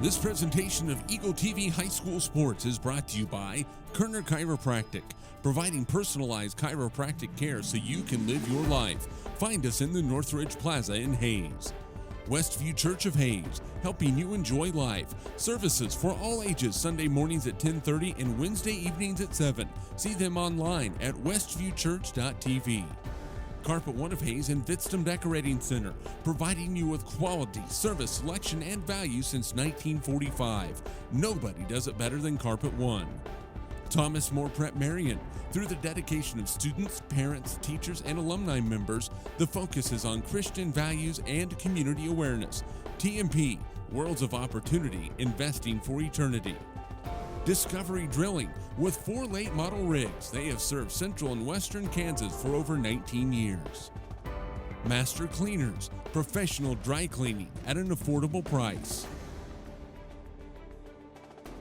This presentation of Eagle TV High School Sports is brought to you by Kerner Chiropractic, providing personalized chiropractic care so you can live your life. Find us in the Northridge Plaza in Hayes. Westview Church of Hayes, helping you enjoy life. Services for all ages, Sunday mornings at 10:30 and Wednesday evenings at 7. See them online at westviewchurch.tv. Carpet One of Hayes and Vidstem Decorating Center, providing you with quality, service, selection, and value since 1945. Nobody does it better than Carpet One. Thomas More Prep Marion. Through the dedication of students, parents, teachers, and alumni members, the focus is on Christian values and community awareness. TMP, Worlds of Opportunity, Investing for Eternity. Discovery Drilling. With 4 late model rigs, they have served central and western Kansas for over 19 years. Master Cleaners, professional dry cleaning at an affordable price.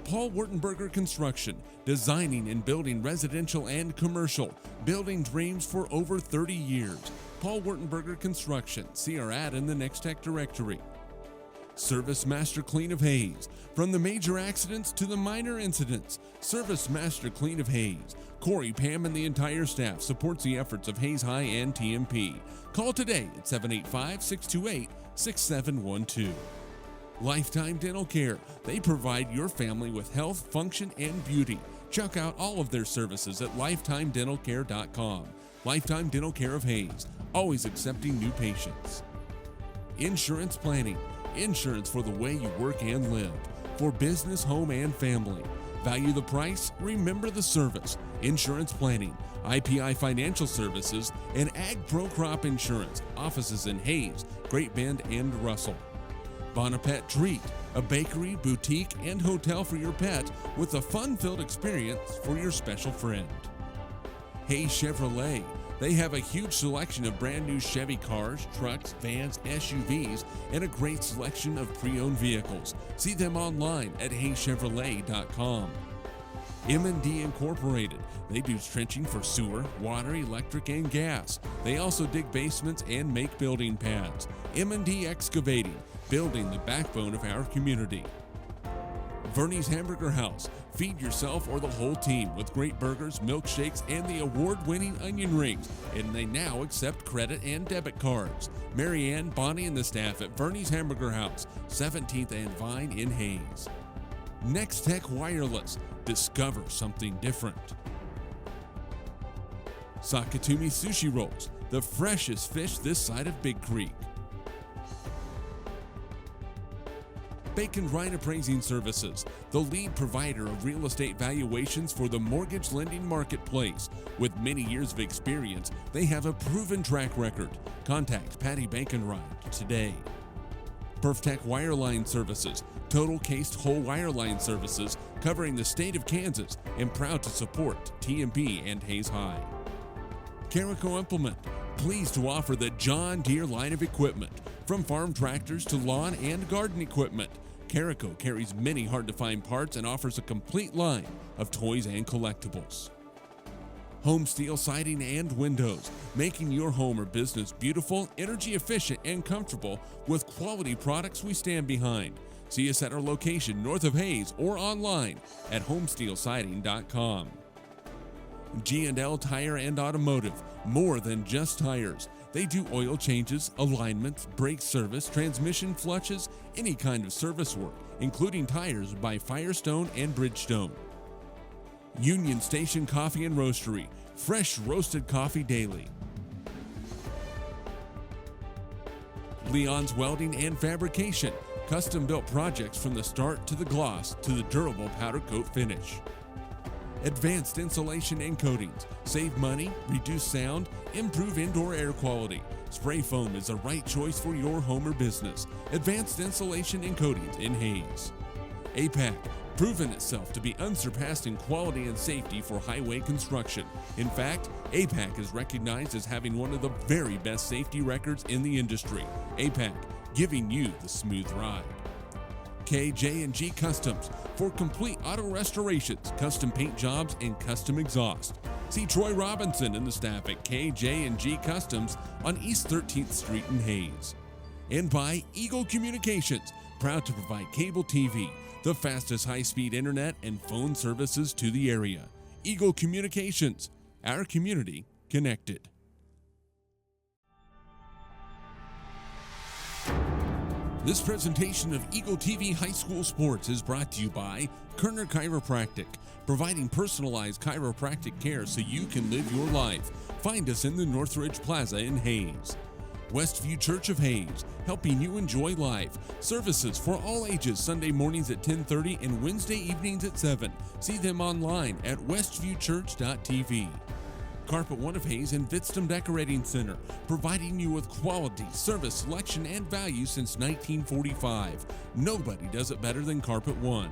Paul Wurtenberger Construction, designing and building residential and commercial, building dreams for over 30 years. Paul Wurtenberger Construction, see our ad in the Next Tech directory. Service Master Clean of Hayes. From the major accidents to the minor incidents, Service Master Clean of Hayes. Corey, Pam, and the entire staff supports the efforts of Hayes High and TMP. Call today at 785-628-6712. Lifetime Dental Care. They provide your family with health, function, and beauty. Check out all of their services at lifetimedentalcare.com. Lifetime Dental Care of Hayes, always accepting new patients. Insurance Planning. Insurance for the way you work and live. For business, home, and family. Value the price, remember the service. Insurance Planning, IPI Financial Services, and Ag Pro Crop Insurance. Offices in Hayes, Great Bend, and Russell. Bonapet Treat, a bakery, boutique, and hotel for your pet with a fun-filled experience for your special friend. Hayes Chevrolet. They have a huge selection of brand new Chevy cars, trucks, vans, SUVs, and a great selection of pre-owned vehicles. See them online at hayschevrolet.com. M&D Incorporated. They do trenching for sewer, water, electric, and gas. They also dig basements and make building pads. M&D Excavating, building the backbone of our community. Verney's Hamburger House. Feed yourself or the whole team with great burgers, milkshakes, and the award-winning onion rings. And they now accept credit and debit cards. Marianne, Bonnie, and the staff at Verney's Hamburger House, 17th and Vine in Hayes. Next Tech Wireless. Discover something different. Sakatumi Sushi Rolls. The freshest fish this side of Big Creek. Bacon Rhine Appraising Services, the lead provider of real estate valuations for the mortgage lending marketplace. With many years of experience, they have a proven track record. Contact Patty Bacon-Rhine today. Perftech Wireline Services, total cased whole wireline services covering the state of Kansas, and proud to support TMP and Hayes High. Carico Implement, pleased to offer the John Deere line of equipment, from farm tractors to lawn and garden equipment. Carico carries many hard-to-find parts and offers a complete line of toys and collectibles. Home Steel Siding and Windows, making your home or business beautiful, energy efficient, and comfortable with quality products we stand behind. See us at our location north of Hayes or online at homesteelsiding.com. G&L Tire and Automotive, more than just tires. They do oil changes, alignments, brake service, transmission flushes, any kind of service work, including tires by Firestone and Bridgestone. Union Station Coffee and Roastery, fresh roasted coffee daily. Leon's Welding and Fabrication, custom-built projects from the start to the gloss to the durable powder coat finish. Advanced Insulation and Coatings. Save money, reduce sound, improve indoor air quality. Spray foam is the right choice for your home or business. Advanced Insulation and Coatings in Hayes. APAC, proven itself to be unsurpassed in quality and safety for highway construction. In fact, APAC is recognized as having one of the very best safety records in the industry. APAC, giving you the smooth ride. KJ&G Customs, for complete auto restorations, custom paint jobs, and custom exhaust. See Troy Robinson and the staff at KJ&G Customs on East 13th Street in Hayes. And by Eagle Communications, Proud to provide cable TV, the fastest high-speed internet, and phone services to the area. Eagle Communications, our community connected. This presentation of Eagle TV High School Sports is brought to you by Kerner Chiropractic, providing personalized chiropractic care so you can live your life. Find us in the Northridge Plaza in Hayes. Westview Church of Hayes, helping you enjoy life. Services for all ages, Sunday mornings at 10:30 and Wednesday evenings at 7. See them online at westviewchurch.tv. Carpet One of Hayes and Vitstum Decorating Center, providing you with quality, service, selection, and value since 1945. Nobody does it better than Carpet One.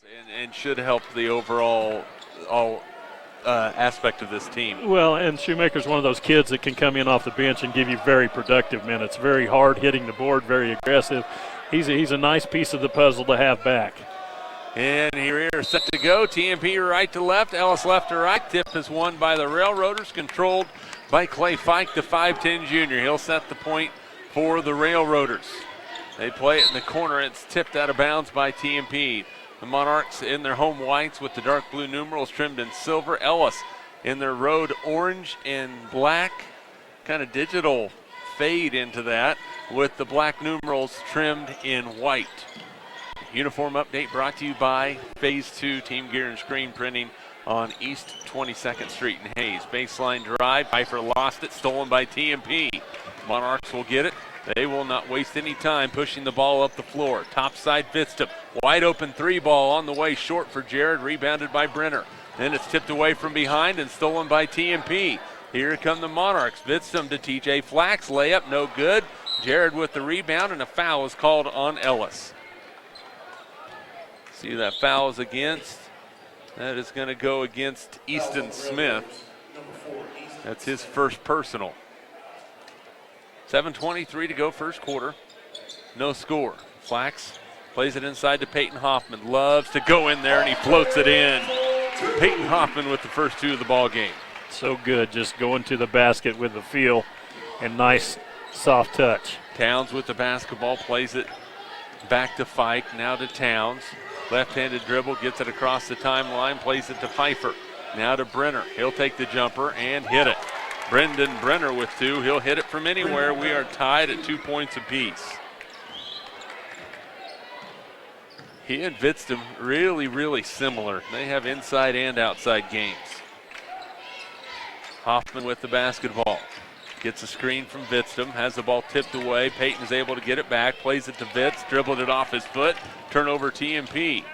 And should help the overall aspect of this team. Well, and Shoemaker's one of those kids that can come in off the bench and give you very productive minutes. Very hard hitting the board, very aggressive. He's a nice piece of the puzzle to have back. And here set to go. TMP right to left, Ellis left to right. Tip is won by the Railroaders, controlled by Clay Fike, the 5'10 junior. He'll set the point for the Railroaders. They play it in the corner. It's tipped out of bounds by TMP. The Monarchs in their home whites with the dark blue numerals trimmed in silver. Ellis in their road orange and black, kind of digital fade into that, with the black numerals trimmed in white. Uniform update brought to you by Phase 2 Team Gear and Screen Printing on East 22nd Street in Hayes. Baseline drive, Pfeiffer lost it, stolen by TMP. Monarchs will get it. They will not waste any time pushing the ball up the floor. Top side, Vidstum. Wide open three ball on the way, short for Jared, rebounded by Brenner. Then it's tipped away from behind and stolen by TMP. Here come the Monarchs. Vidstum to TJ Flax, layup, no good. Jared with the rebound, and a foul is called on Ellis. See who that foul is against. That is going to go against Easton Smith. That's his first personal. 7:23 to go first quarter. No score. Flax plays it inside to Peyton Hoffman. Loves to go in there, and he floats it in. Peyton Hoffman with the first two of the ball game. So good, just going to the basket with the feel and nice soft touch. Towns with the basketball, plays it back to Fike, now to Towns. Left-handed dribble, gets it across the timeline, plays it to Pfeiffer. Now to Brenner. He'll take the jumper and hit it. Brendan Brenner with two. He'll hit it from anywhere. We are tied at 2 points apiece. He and Vidstum really, really similar. They have inside and outside games. Hoffman with the basketball. Gets a screen from Vidstum, has the ball tipped away. Peyton is able to get it back, plays it to Vitz, dribbled it off his foot. Turnover TMP.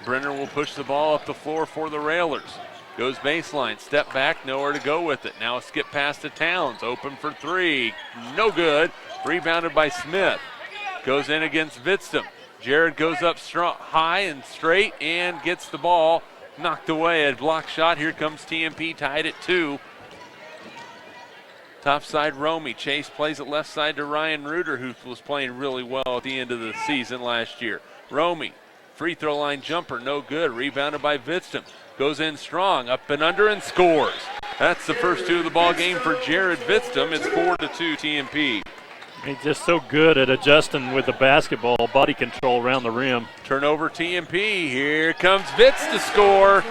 Brenner will push the ball up the floor for the Railers. Goes baseline, step back, nowhere to go with it. Now a skip pass to Towns, open for three, no good. Rebounded by Smith. Goes in against Vidstum. Jared goes up strong, high and straight and gets the ball knocked away. A block shot. Here comes TMP, tied at 2. Top side, Romy. Chase plays it left side to Ryan Reuter, who was playing really well at the end of the season last year. Romy, free throw line jumper, no good. Rebounded by Vidstum. Goes in strong, up and under, and scores. That's the first two of the ball game for Jared Vidstum. It's 4-2 TMP. He's just so good at adjusting with the basketball, body control around the rim. Turnover TMP. Here comes Vitz to score.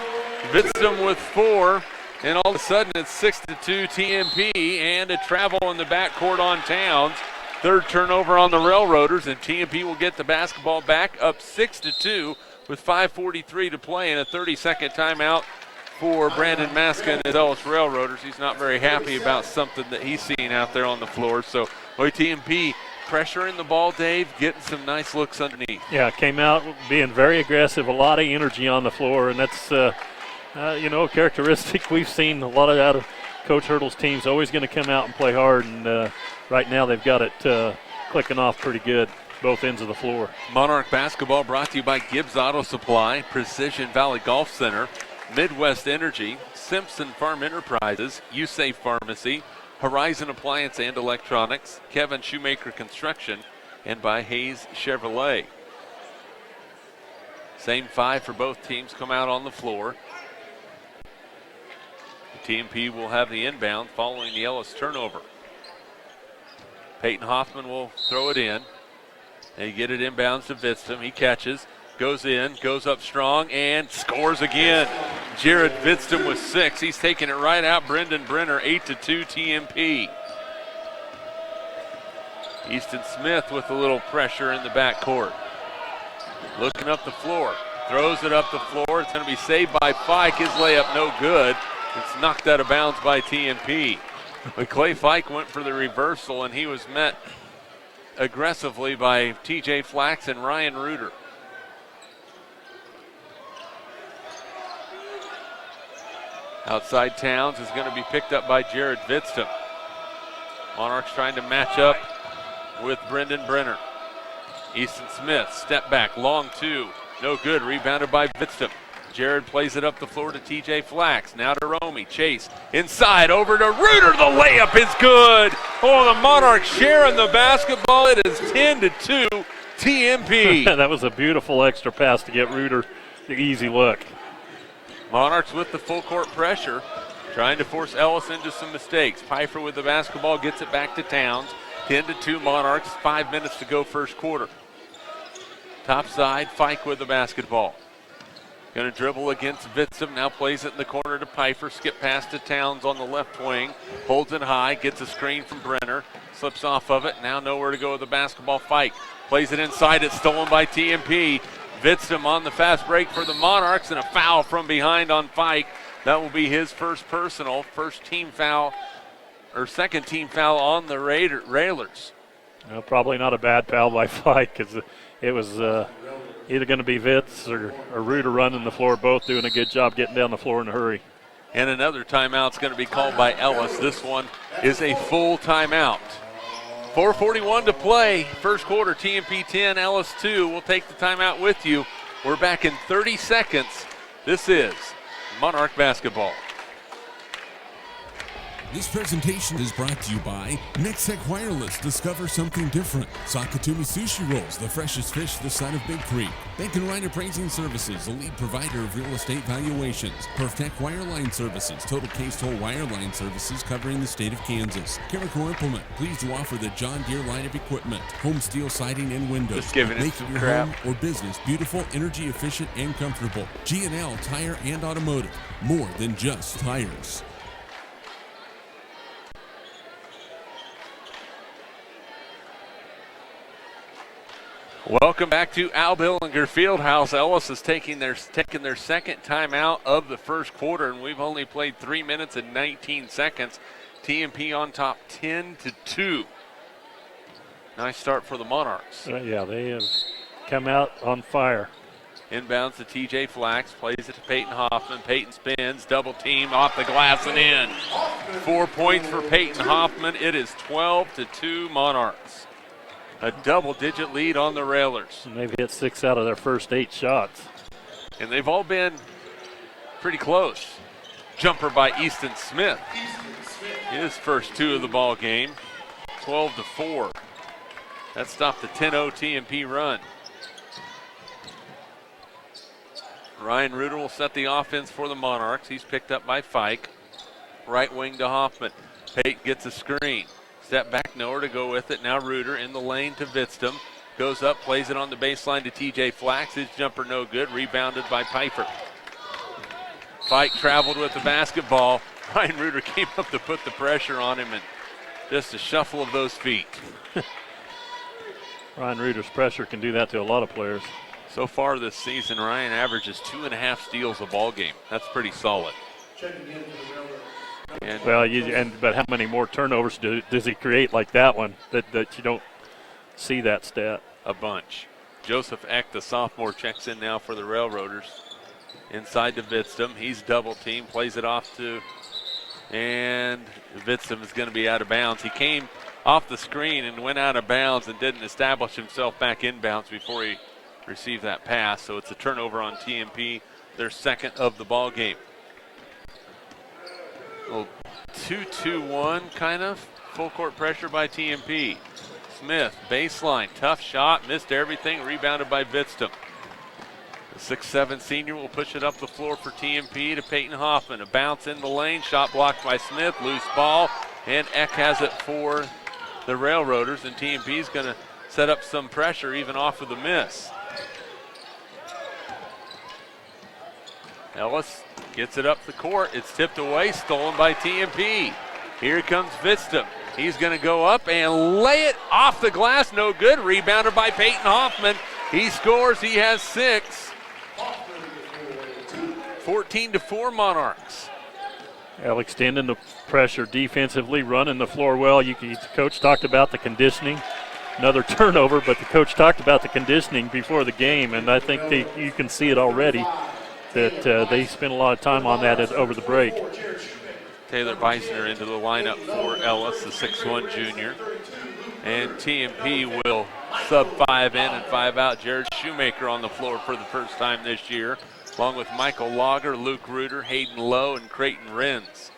Vidstum with 4. And all of a sudden it's 6-2 TMP, and a travel in the backcourt on Towns. Third turnover on the Railroaders, and TMP will get the basketball back up 6-2 with 5:43 to play and a 30-second timeout for Brandon Maska and his Ellis Railroaders. He's not very happy about something that he's seeing out there on the floor. So TMP pressuring the ball, Dave, getting some nice looks underneath. Yeah, came out being very aggressive, a lot of energy on the floor, and that's a characteristic we've seen a lot of out of Coach Hurdle's teams. Always going to come out and play hard, and right now they've got it clicking off pretty good, both ends of the floor. Monarch basketball brought to you by Gibbs Auto Supply, Precision Valley Golf Center, Midwest Energy, Simpson Farm Enterprises, USAFE Pharmacy, Horizon Appliance and Electronics, Kevin Shoemaker Construction, and by Hayes Chevrolet. Same 5 for both teams come out on the floor. The TMP will have the inbound following the Ellis turnover. Peyton Hoffman will throw it in. They get it inbounds to Vidstum. He catches, goes in, goes up strong, and scores again. Jared Vidstum with 6. He's taking it right out. Brendan Brenner, 8-2 TMP. Easton Smith with a little pressure in the backcourt. Looking up the floor. Throws it up the floor. It's going to be saved by Fike. His layup no good. It's knocked out of bounds by TMP. But Clay Fike went for the reversal, and he was met aggressively by TJ Flax and Ryan Reuter. Outside Towns is going to be picked up by Jared Vidstum. Monarchs trying to match up with Brendan Brenner. Easton Smith, step back, long 2. No good. Rebounded by Bitston. Jared plays it up the floor to TJ Flax. Now to Romy. Chase inside over to Reuter. The layup is good. Oh, the Monarchs sharing the basketball. It is 10-2 TMP. That was a beautiful extra pass to get Reuter the easy look. Monarchs with the full court pressure, trying to force Ellis into some mistakes. Pfeiffer with the basketball gets it back to Towns. 10-2 Monarchs, 5 minutes to go first quarter. Top side, Fike with the basketball. Going to dribble against Vitsum, now plays it in the corner to Pfeiffer. Skip pass to Towns on the left wing. Holds it high, gets a screen from Brenner. Slips off of it, now nowhere to go with the basketball. Fike plays it inside, it's stolen by TMP. Vitsum on the fast break for the Monarchs, and a foul from behind on Fike. That will be his first personal, first team foul, or second team foul on the Railers. Well, probably not a bad foul by Fike, because it was either going to be Vitz or Reuter running the floor, both doing a good job getting down the floor in a hurry. And another timeout's going to be called by Ellis. This one is a full timeout. 4:41 to play. First quarter, TMP 10, Ellis 2. We'll take the timeout with you. We're back in 30 seconds. This is Monarch basketball. This presentation is brought to you by Nextech Wireless. Discover something different. Sakatumi Sushi Rolls, the freshest fish this side of Big Creek. Bank and Ryan Appraising Services, a lead provider of real estate valuations. Perftech Wireline Services, total case-toll wireline services covering the state of Kansas. Chemical Implement, pleased to offer the John Deere line of equipment. Home steel siding and windows. Just giving it Make some your crap. home or business beautiful, energy efficient, and comfortable. G&L Tire and Automotive, more than just tires. Welcome back to Al Billinger Fieldhouse. Ellis is taking their second timeout of the first quarter, and we've only played 3 minutes and 19 seconds. TMP on top 10-2. Nice start for the Monarchs. Yeah, they have come out on fire. Inbounds to TJ Flax, plays it to Peyton Hoffman. Peyton spins, double team off the glass and in. 4 points for Peyton Hoffman. It is 12-2 Monarchs. A double-digit lead on the Railers. And they've hit 6 out of their first 8 shots. And they've all been pretty close. Jumper by Easton Smith. His first 2 of the ball game. 12-4. That stopped the 10-0 TMP run. Ryan Reuter will set the offense for the Monarchs. He's picked up by Fike. Right wing to Hoffman. Peyton gets a screen. Step back, nowhere to go with it. Now Reuter in the lane to Vitstum. Goes up, plays it on the baseline to TJ Flax. His jumper no good. Rebounded by Pfeiffer. Fike traveled with the basketball. Ryan Reuter came up to put the pressure on him, and just a shuffle of those feet. Ryan Reuter's pressure can do that to a lot of players. So far this season, Ryan averages 2.5 steals a ball game. That's pretty solid. And but how many more turnovers does he create like that one that you don't see that stat? A bunch. Joseph Eck, the sophomore, checks in now for the Railroaders. Inside to Vitstum. He's double teamed, plays it off to, and Vitstum is going to be out of bounds. He came off the screen and went out of bounds and didn't establish himself back in bounds before he received that pass. So it's a turnover on TMP, their second of the ball game. Well, 2-2-1 kind of. Full court pressure by TMP. Smith, baseline, tough shot, missed everything, rebounded by Vitstum. The 6'7" senior will push it up the floor for TMP to Peyton Hoffman. A bounce in the lane, shot blocked by Smith, loose ball, and Eck has it for the Railroaders, and TMP is going to set up some pressure even off of the miss. Ellis gets it up the court. It's tipped away, stolen by TMP. Here comes Vitstum. He's going to go up and lay it off the glass. No good. Rebounded by Peyton Hoffman. He scores. He has 6. 14-4 Monarchs. Well, extending the pressure defensively, running the floor well. The coach talked about the conditioning. Another turnover, but the coach talked about the conditioning before the game, and I think you can see it already that they spent a lot of time on that over the break. Taylor Beisner into the lineup for Ellis, the 6'1" junior. And TMP will sub 5 in and 5 out. Jared Shoemaker on the floor for the first time this year, along with Michael Lager, Luke Reuter, Hayden Lowe, and Creighton Renz.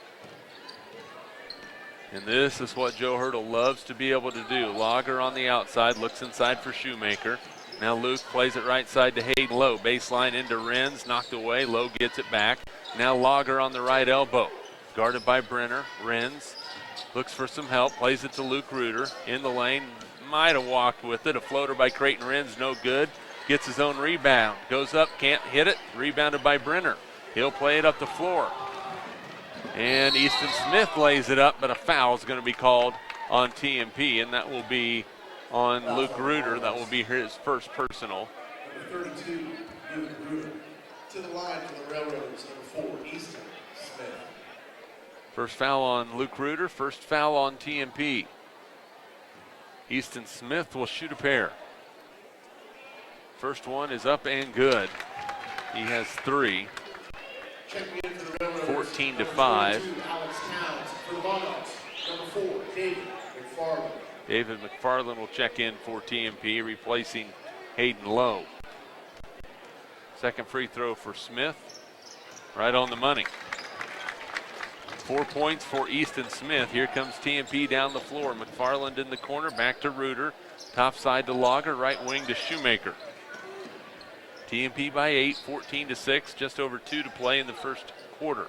And this is what Joe Hurdle loves to be able to do. Lager on the outside, looks inside for Shoemaker. Now Luke plays it right side to Hayden Lowe. Baseline into Renz, knocked away. Lowe gets it back. Now Lager on the right elbow. Guarded by Brenner. Renz looks for some help, plays it to Luke Reuter. In the lane, might have walked with it. A floater by Creighton Renz, no good. Gets his own rebound. Goes up, can't hit it. Rebounded by Brenner. He'll play it up the floor. And Easton Smith lays it up, but a foul is going to be called on TMP, and that will be on Luke Reuter. That will be his first personal. Number 32, Luke Reuter. To the line for the Railroaders, number 4, Easton Smith. First foul on Luke Reuter, first foul on TMP. Easton Smith will shoot a pair. First one is up and good. He has 3. 14 to 5. Alex Towns for the Monarchs. Number 4, David McFarland. David McFarland will check in for TMP, replacing Hayden Lowe. Second free throw for Smith, right on the money. 4 points for Easton Smith. Here comes TMP down the floor. McFarland in the corner, back to Reuter. Top side to Lager, right wing to Shoemaker. TMP by 8, 14 to 6, just over 2 to play in the first quarter.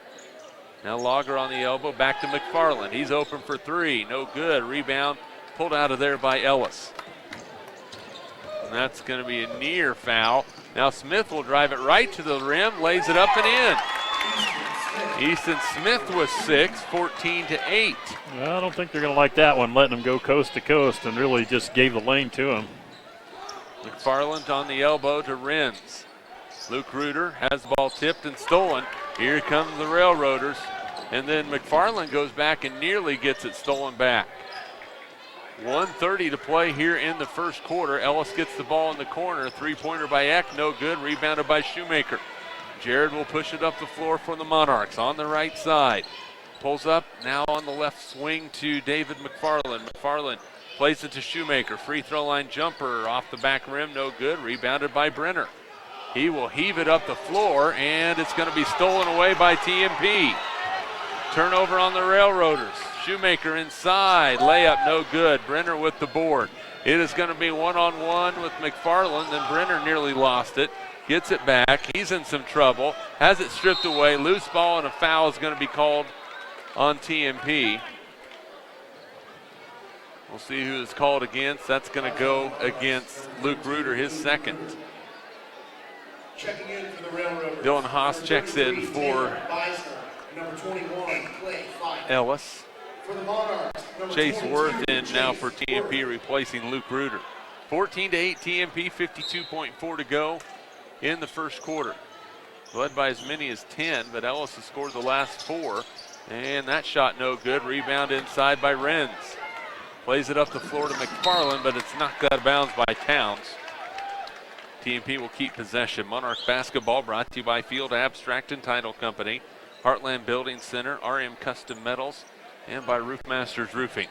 Now Lager on the elbow, back to McFarland. He's open for 3, no good. Rebound pulled out of there by Ellis. And that's going to be a near foul. Now Smith will drive it right to the rim, lays it up and in. Easton Smith was 6, 14 to 8. Well, I don't think they're going to like that one, letting him go coast to coast, and really just gave the lane to him. McFarland on the elbow to Renz. Luke Reuter has the ball tipped and stolen. Here come the Railroaders. And then McFarland goes back and nearly gets it stolen back. 1:30 to play here in the first quarter. Ellis gets the ball in the corner. Three-pointer by Eck, no good. Rebounded by Shoemaker. Jared will push it up the floor for the Monarchs on the right side. Pulls up, now on the left swing to David McFarland. McFarland plays it to Shoemaker. Free throw line jumper off the back rim, no good. Rebounded by Brenner. He will heave it up the floor, and it's going to be stolen away by TMP. Turnover on the Railroaders. Shoemaker inside, layup no good. Brenner with the board. It is going to be one-on-one with McFarland, then Brenner nearly lost it. Gets it back, he's in some trouble. Has it stripped away, loose ball, and a foul is going to be called on TMP. We'll see who is called against. That's going to go against Luke Reuter, his second. Checking in for the Railroaders. Dylan Haas checks in for number 21, Clay Fife. Ellis. For the Monarchs, Chase Worth in now for TMP, replacing Luke Reuter. 14 to 8 TMP, 52.4 to go in the first quarter. Led by as many as 10, but Ellis has scored the last 4. And that shot no good. Rebound inside by Renz. Plays it up the floor to McFarland, but it's knocked out of bounds by Towns. TMP will keep possession. Monarch basketball brought to you by Field Abstract and Title Company, Heartland Building Center, RM Custom Metals, and by Roofmasters Roofing.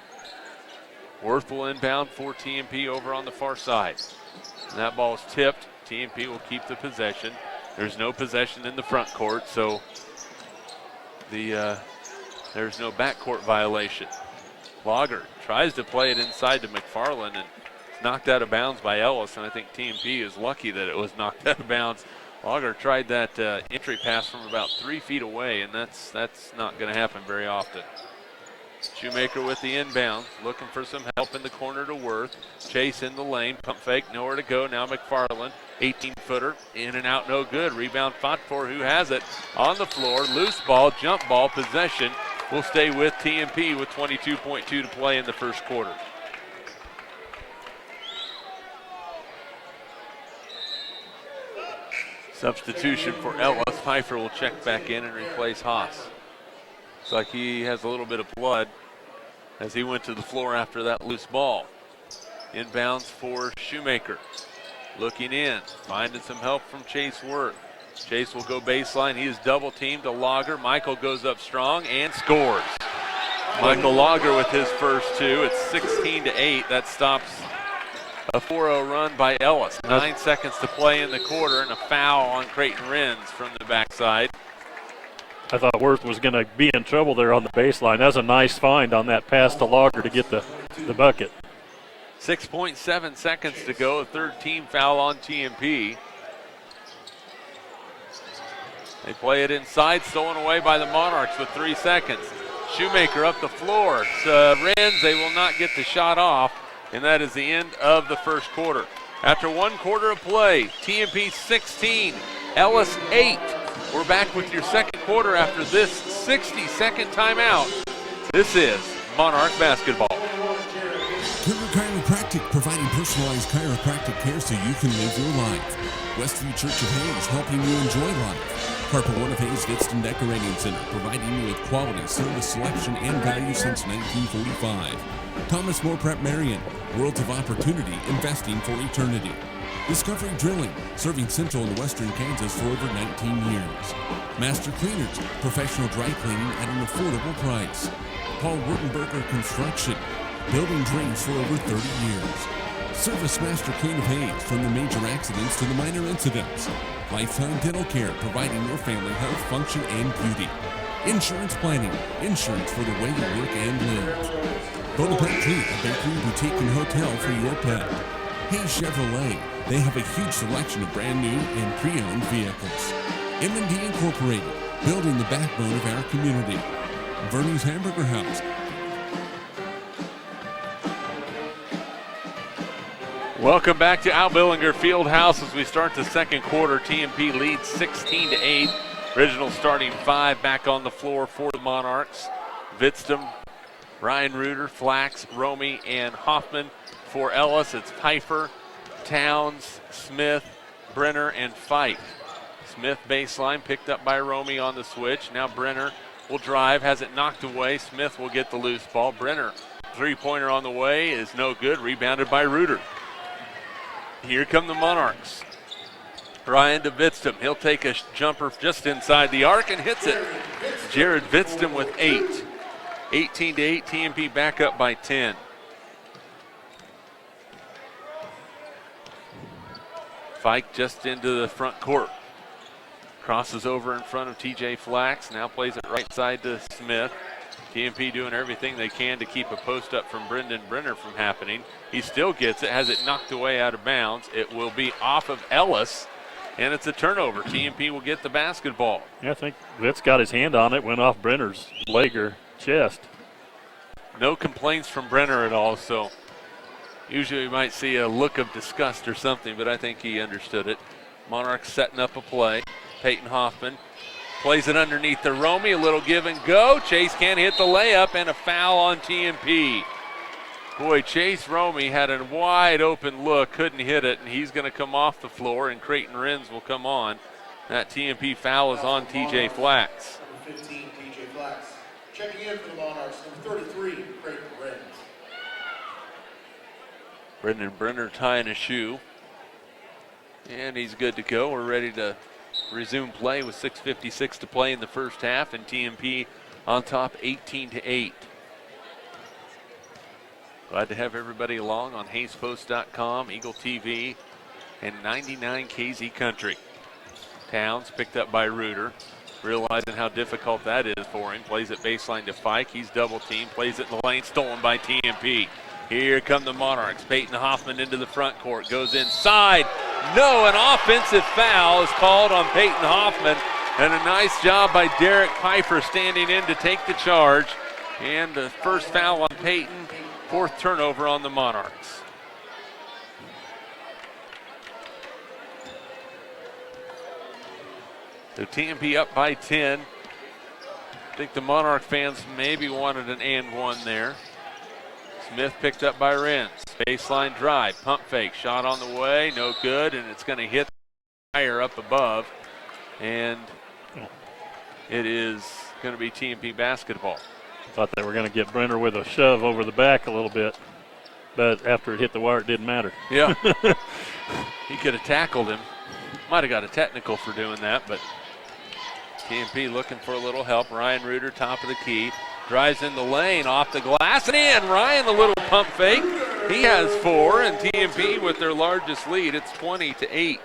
Worth will inbound for TMP over on the far side. And that ball is tipped. TMP will keep the possession. There's no possession in the front court, so there's no backcourt violation. Lager tries to play it inside to McFarland, and it's knocked out of bounds by Ellis, and I think TMP is lucky that it was knocked out of bounds. Lager tried that entry pass from about 3 feet away, and that's not going to happen very often. Shoemaker with the inbound, looking for some help in the corner to Worth. Chase in the lane, pump fake, nowhere to go. Now McFarland, 18-footer, in and out, no good. Rebound fought for, who has it? On the floor, loose ball, jump ball, possession will stay with TMP with 22.2 to play in the first quarter. Substitution for Ellis. Pfeiffer will check back in and replace Haas. Looks like he has a little bit of blood as he went to the floor after that loose ball. Inbounds for Shoemaker. Looking in, finding some help from Chase Worth. Chase will go baseline. He is double teamed to Lager. Michael goes up strong and scores. Michael Lager with his first 2. It's 16 to 8. That stops A 4-0 run by Ellis. 9 seconds to play in the quarter, and a foul on Creighton Renz from the backside. I thought Worth was going to be in trouble there on the baseline. That was a nice find on that pass to Logger to get the bucket. 6.7 seconds to go. A third team foul on TMP. They play it inside, stolen away by the Monarchs with 3 seconds. Shoemaker up the floor. Renz, they will not get the shot off, and that is the end of the first quarter. After 1 quarter of play, TMP 16, Ellis 8. We're back with your second quarter after this 60-second timeout. This is Monarch basketball. Killer Chiropractic, providing personalized chiropractic care so you can live your life. Westview Church of Hayes, helping you enjoy life. Carpet One of Hayes Vitston Decorating Center, providing you with quality service selection and value since 1945. Thomas More Prep Marion, Worlds of Opportunity, investing for eternity. Discovery Drilling, serving central and western Kansas for over 19 years. Master Cleaners, professional dry cleaning at an affordable price. Paul Wurtenberger Construction, building drains for over 30 years. Service Master Clean of Hayes, from the major accidents to the minor incidents. Lifetime Dental Care, providing your family health, function, and beauty. Insurance Planning, insurance for the way you work and live. Bonaparte Treat, a bakery, boutique, and hotel for your pet. Hayes Chevrolet, they have a huge selection of brand new and pre-owned vehicles. M&D Incorporated, building the backbone of our community. Vernie's Hamburger House. Welcome back to Al Billinger Fieldhouse as we start the second quarter. TMP leads 16-8. Original starting 5 back on the floor for the Monarchs. Vitston, Ryan Reuter, Flax, Romy, and Hoffman. For Ellis, it's Pfeiffer, Towns, Smith, Brenner, and Fike. Smith baseline picked up by Romy on the switch. Now Brenner will drive, has it knocked away. Smith will get the loose ball. Brenner, three-pointer on the way, is no good. Rebounded by Reuter. Here come the Monarchs. Ryan to Vitston. He'll take a jumper just inside the arc and hits it. Jared Vitston with 8. 18-8, TMP back up by 10. Fike just into the front court. Crosses over in front of TJ Flax. Now plays it right side to Smith. TMP doing everything they can to keep a post up from Brendan Brenner from happening. He still gets it, has it knocked away out of bounds. It will be off of Ellis, and it's a turnover. TMP will get the basketball. Yeah, I think Vitz got his hand on it, went off Brenner's leg or chest. No complaints from Brenner at all, so usually you might see a look of disgust or something, but I think he understood it. Monarchs setting up a play. Peyton Hoffman plays it underneath the Romy, a little give and go. Chase can't hit the layup, and a foul on TMP. Boy, Chase Romy had a wide open look, couldn't hit it, and he's going to come off the floor, and Creighton Renz will come on. That TMP foul is on TJ Flax. Number 15, TJ Flax. Checking in for the Monarchs, number 33, Creighton Renz. Brendan Brenner tying a shoe, and he's good to go. We're ready to resume play with 6:56 to play in the first half, and TMP on top 18-8. Glad to have everybody along on HayesPost.com, Eagle TV, and 99 KZ Country. Towns picked up by Reuter, realizing how difficult that is for him. Plays it baseline to Fike. He's double teamed, plays it in the lane, stolen by TMP. Here come the Monarchs. Peyton Hoffman into the front court, goes inside. No, an offensive foul is called on Peyton Hoffman, and a nice job by Derek Pfeiffer standing in to take the charge. And the first foul on Peyton, 4th turnover on the Monarchs. So TMP up by 10. I think the Monarch fans maybe wanted an and one there. Smith picked up by Renz. Baseline drive, pump fake, shot on the way, no good, and it's going to hit higher up above. And it is going to be TMP basketball. Thought they were going to get Brenner with a shove over the back a little bit, but after it hit the wire, it didn't matter. Yeah. He could have tackled him. Might have got a technical for doing that, but TMP looking for a little help. Ryan Reuter, top of the key. Drives in the lane, off the glass, and in. Ryan, the little pump fake. He has 4, and TMP with their largest lead. It's 20-8.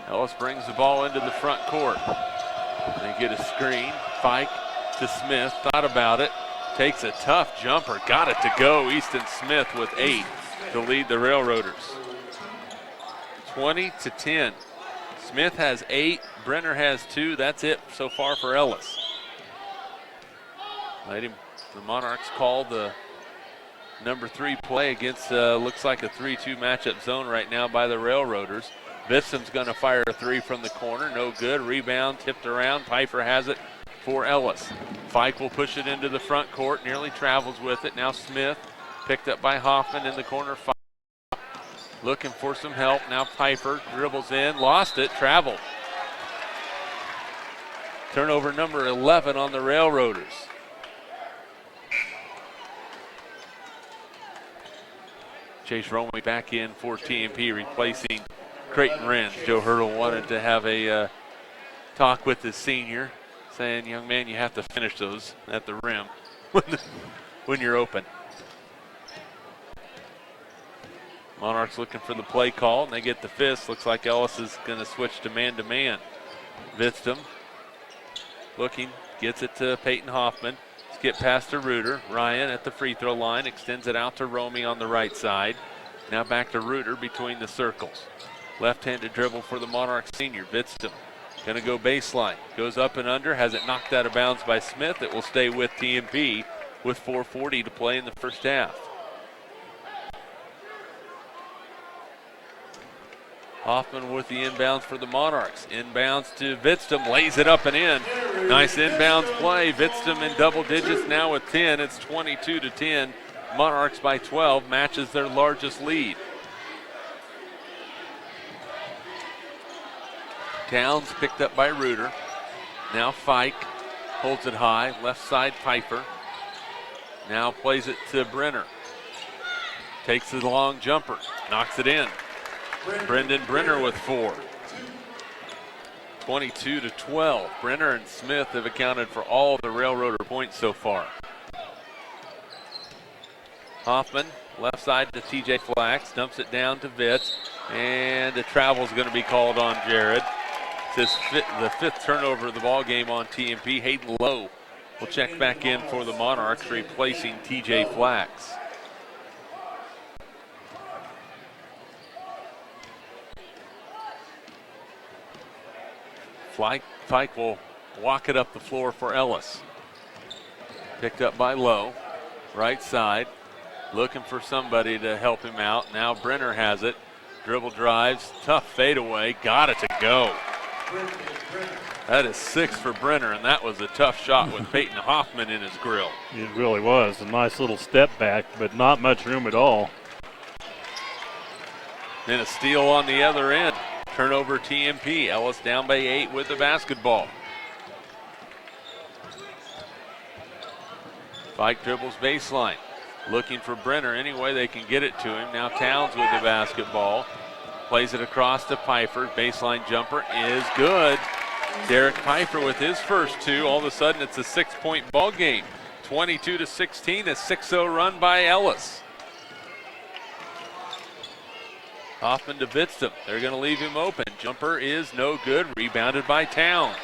Ellis brings the ball into the front court. They get a screen. Fike to Smith, thought about it. Takes a tough jumper, got it to go. Easton Smith with 8 to lead the Railroaders. 20-10. Smith has 8, Brenner has 2. That's it so far for Ellis. The Monarchs call the number 3 play against, looks like a 3-2 matchup zone right now by the Railroaders. Vissom's going to fire a 3 from the corner, no good. Rebound tipped around, Pfeiffer has it for Ellis. Fike will push it into the front court, nearly travels with it. Now Smith, picked up by Hoffman in the corner. Fike looking for some help. Now Pfeiffer dribbles in, lost it, traveled. Turnover number 11 on the Railroaders. Chase Romey back in for TMP, replacing Creighton Wren. Joe Hurdle wanted to have a talk with his senior, saying, young man, you have to finish those at the rim when you're open. Monarchs looking for the play call, and they get the fist. Looks like Ellis is going to switch to man-to-man. Vitstum looking, gets it to Peyton Hoffman. Skip past to Reuter. Ryan at the free throw line, extends it out to Romey on the right side. Now back to Reuter between the circles. Left-handed dribble for the Monarchs senior. Vitstum going to go baseline. Goes up and under, has it knocked out of bounds by Smith. It will stay with TMP with 4:40 to play in the first half. Hoffman with the inbounds for the Monarchs. Inbounds to Vitstum, lays it up and in. Nice inbounds play. Vitstum in double digits now with 10. It's 22-10. Monarchs by 12, matches their largest lead. Towns picked up by Reuter. Now Fike holds it high. Left side Pfeiffer. Now plays it to Brenner. Takes the long jumper. Knocks it in. Brendan Brenner with 4. 22-12. Brenner and Smith have accounted for all the Railroader points so far. Hoffman, left side to TJ Flax, dumps it down to Vitz, and the travel is going to be called on Jared. It's the 5th turnover of the ball game on TMP. Hayden Lowe will check back in for the Monarchs, replacing TJ Flax. Fike will walk it up the floor for Ellis. Picked up by Lowe. Right side. Looking for somebody to help him out. Now Brenner has it. Dribble drives. Tough fadeaway. Got it to go. That is 6 for Brenner, and that was a tough shot with Peyton Hoffman in his grill. It really was. A nice little step back, but not much room at all. Then a steal on the other end. Turnover TMP. Ellis down by 8 with the basketball. Fike dribbles baseline. Looking for Brenner any way they can get it to him. Now Towns with the basketball. Plays it across to Pfeiffer. Baseline jumper is good. Derek Pfeiffer with his first 2. All of a sudden it's a 6-point ball game. 22-16, a 6-0 run by Ellis. Hoffman to Vitstum. They're going to leave him open. Jumper is no good. Rebounded by Towns.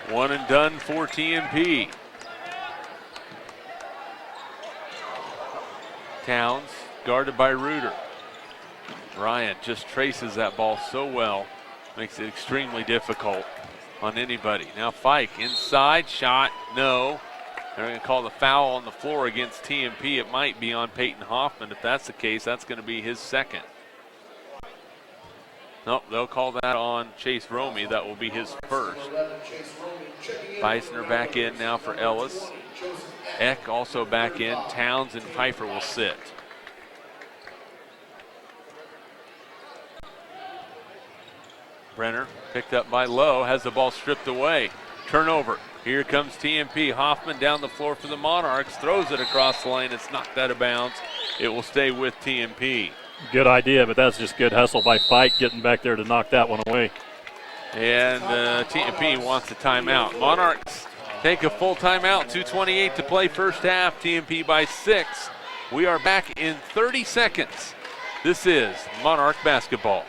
1 and done for TMP. Towns guarded by Reuter. Ryan just traces that ball so well. Makes it extremely difficult on anybody. Now Fike inside. Shot. No. They're going to call the foul on the floor against TMP. It might be on Peyton Hoffman. If that's the case, that's going to be his second. Nope, they'll call that on Chase Romey. That will be his first. Beisner back in now for Ellis. Eck also back in. Towns and Pfeiffer will sit. Brenner picked up by Lowe, has the ball stripped away. Turnover. Here comes TMP. Hoffman down the floor for the Monarchs. Throws it across the lane. It's knocked out of bounds. It will stay with TMP. Good idea, but that's just good hustle by Fike getting back there to knock that one away. And TMP wants a timeout. Monarchs take a full timeout. 2:28 to play first half. TMP by 6. We are back in 30 seconds. This is Monarch basketball.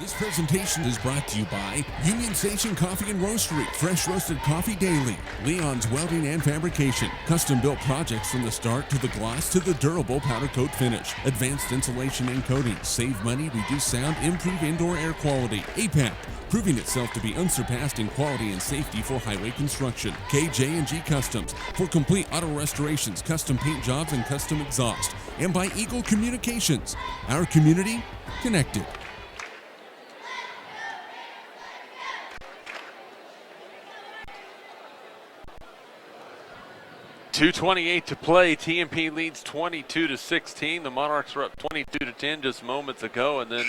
This presentation is brought to you by Union Station Coffee and Roastery, fresh roasted coffee daily. Leon's Welding and Fabrication, custom-built projects from the start to the gloss to the durable powder coat finish. Advanced insulation and coating, save money, reduce sound, improve indoor air quality. APAC, proving itself to be unsurpassed in quality and safety for highway construction. KJ&G Customs, for complete auto restorations, custom paint jobs, and custom exhaust. And by Eagle Communications, our community connected. 2:28 to play. TMP leads 22-16. The Monarchs were up 22-10 just moments ago, and then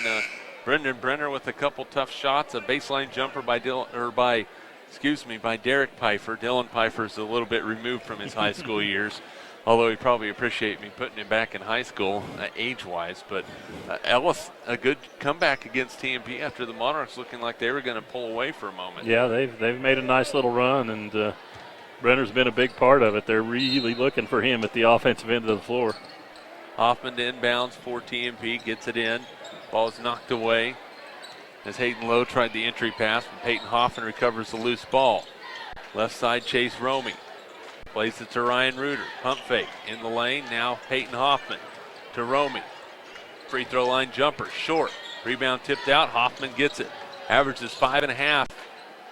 Brendan Brenner with a couple tough shots. A baseline jumper by Derek Pfeiffer. Dylan Pfeiffer's a little bit removed from his high school years, although he'd probably appreciate me putting him back in high school age-wise. But Ellis, a good comeback against TMP after the Monarchs looking like they were going to pull away for a moment. Yeah, they've made a nice little run, and Brenner's been a big part of it. They're really looking for him at the offensive end of the floor. Hoffman to inbounds for TMP, gets it in. Ball is knocked away as Hayden Lowe tried the entry pass, and Peyton Hoffman recovers the loose ball. Left side, Chase Romy. Plays it to Ryan Reuter. Pump fake in the lane. Now Peyton Hoffman to Romy. Free throw line jumper, short. Rebound tipped out. Hoffman gets it. Averages 5.5.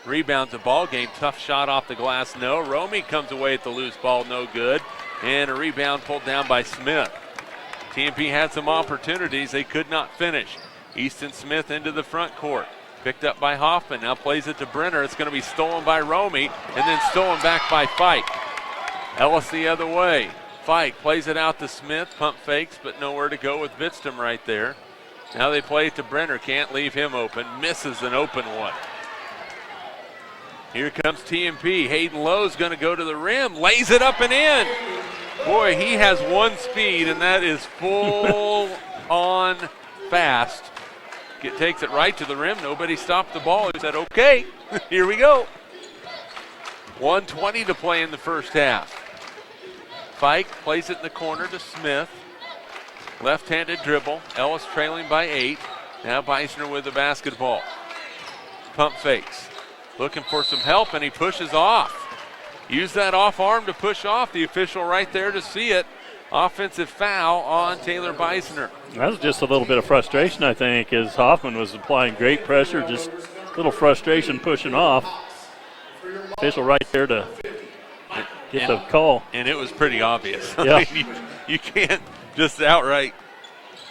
Rebounds a ball game. Tough shot off the glass. No. Romy comes away at the loose ball. No good. And a rebound pulled down by Smith. TMP had some opportunities. They could not finish. Easton Smith into the front court. Picked up by Hoffman. Now plays it to Brenner. It's going to be stolen by Romy and then stolen back by Fike. Ellis the other way. Fike plays it out to Smith. Pump fakes, but nowhere to go with Bitstam right there. Now they play it to Brenner. Can't leave him open. Misses an open one. Here comes TMP. Hayden Lowe's going to go to the rim. Lays it up and in. Boy, he has one speed, and that is full on fast. Takes it right to the rim. Nobody stopped the ball. He said, okay, here we go. 1:20 to play in the first half. Fike plays it in the corner to Smith. Left-handed dribble. Ellis trailing by 8. Now Beisner with the basketball. Pump fakes. Looking for some help, and he pushes off. Use that off arm to push off. The official right there to see it. Offensive foul on Taylor Beisner. That was just a little bit of frustration, I think, as Hoffman was applying great pressure, just a little frustration pushing off. Official right there to get the call. And it was pretty obvious. Yeah. I mean, you can't just outright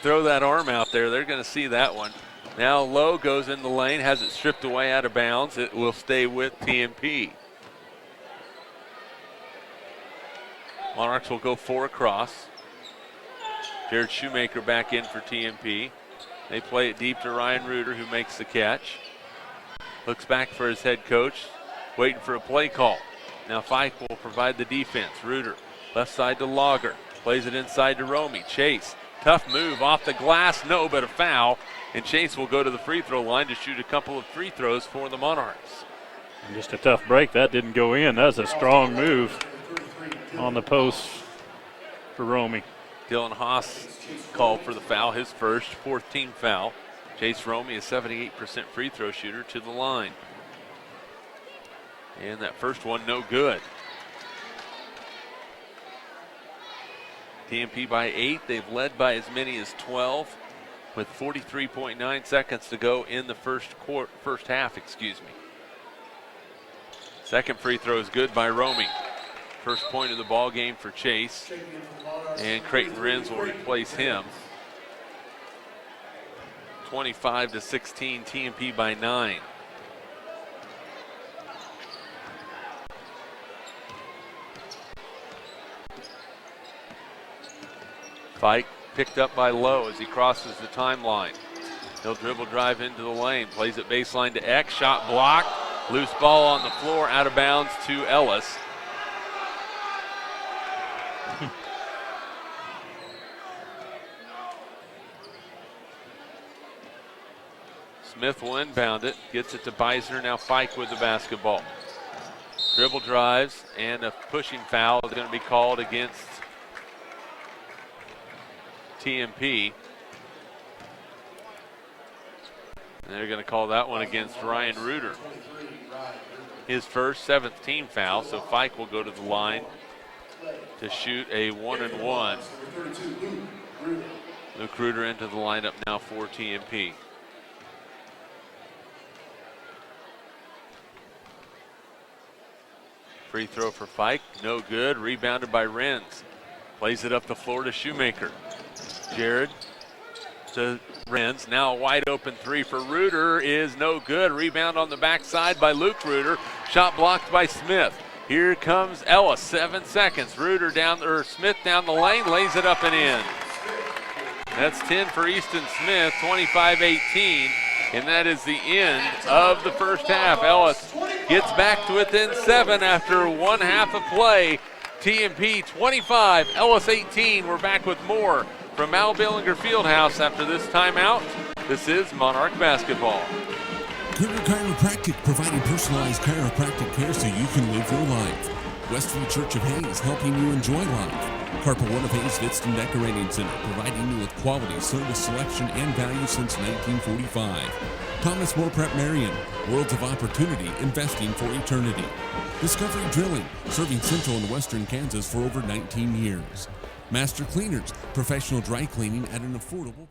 throw that arm out there. They're going to see that one. Now Lowe goes in the lane, has it stripped away out of bounds. It will stay with TMP. Monarchs will go 4 across. Jared Shoemaker back in for TMP. They play it deep to Ryan Reuter, who makes the catch. Looks back for his head coach, waiting for a play call. Now Fike will provide the defense. Reuter, left side to Lager. Plays it inside to Romy. Chase, tough move off the glass, no, but a foul. And Chase will go to the free throw line to shoot a couple of free throws for the Monarchs. And just a tough break. That didn't go in. That was a strong move on the post for Romy. Dylan Haas called for the foul, his first, 4th team foul. Chase Romy, a 78% free throw shooter, to the line. And that first one, no good. TMP by 8. They've led by as many as 12 with 43.9 seconds to go in the first half. Second free throw is good by Romy. First point of the ball game for Chase. And Creighton Renz will replace him. 25-16, TMP by 9. Fike picked up by Lowe as he crosses the timeline. He'll dribble drive into the lane, plays it baseline to Eck, shot blocked, loose ball on the floor, out of bounds to Ellis. Smith will inbound it, gets it to Beisner, now Fike with the basketball. Dribble drives and a pushing foul is going to be called against TMP. And they're going to call that one against Ryan Reuter. His first 7th team foul, so Fike will go to the line to shoot a 1-and-1. Luke Reuter into the lineup now for TMP. Free throw for Fike, no good. Rebounded by Renz. Plays it up the floor to Shoemaker. Jared to Renz. Now a wide open 3 for Reuter is no good. Rebound on the backside by Luke Reuter. Shot blocked by Smith. Here comes Ellis. 7 seconds. Reuter Smith down the lane, lays it up and in. That's 10 for Easton Smith, 25-18. And that is the end of the first half. Ellis gets back to within 7 after 1 half of play. TMP 25, Ellis 18. We're back with more from Al Billinger Fieldhouse after this timeout. This is Monarch basketball. Cougar Chiropractic, providing personalized chiropractic care so you can live your life. Westview Church of Hayes, helping you enjoy life. Carpet One of Hayes Vitston Decorating Center, providing you with quality service selection and value since 1945. Thomas More Prep Marion, Worlds of Opportunity, investing for eternity. Discovery Drilling, serving central and western Kansas for over 19 years. Master Cleaners, professional dry cleaning at an affordable price.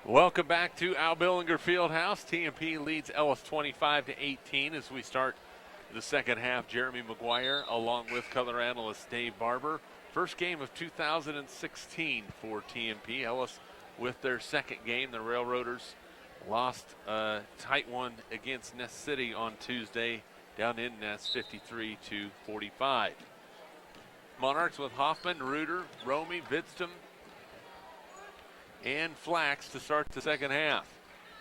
Welcome back to Al Billinger Fieldhouse. TMP leads Ellis 25-18 as we start the second half. Jeremy McGuire along with color analyst Dave Barber. First game of 2016 for TMP. Ellis with their second game. The Railroaders lost a tight one against Ness City on Tuesday down in Ness, 53-45. Monarchs with Hoffman, Reuter, Romy, Vidstum, and Flax to start the second half.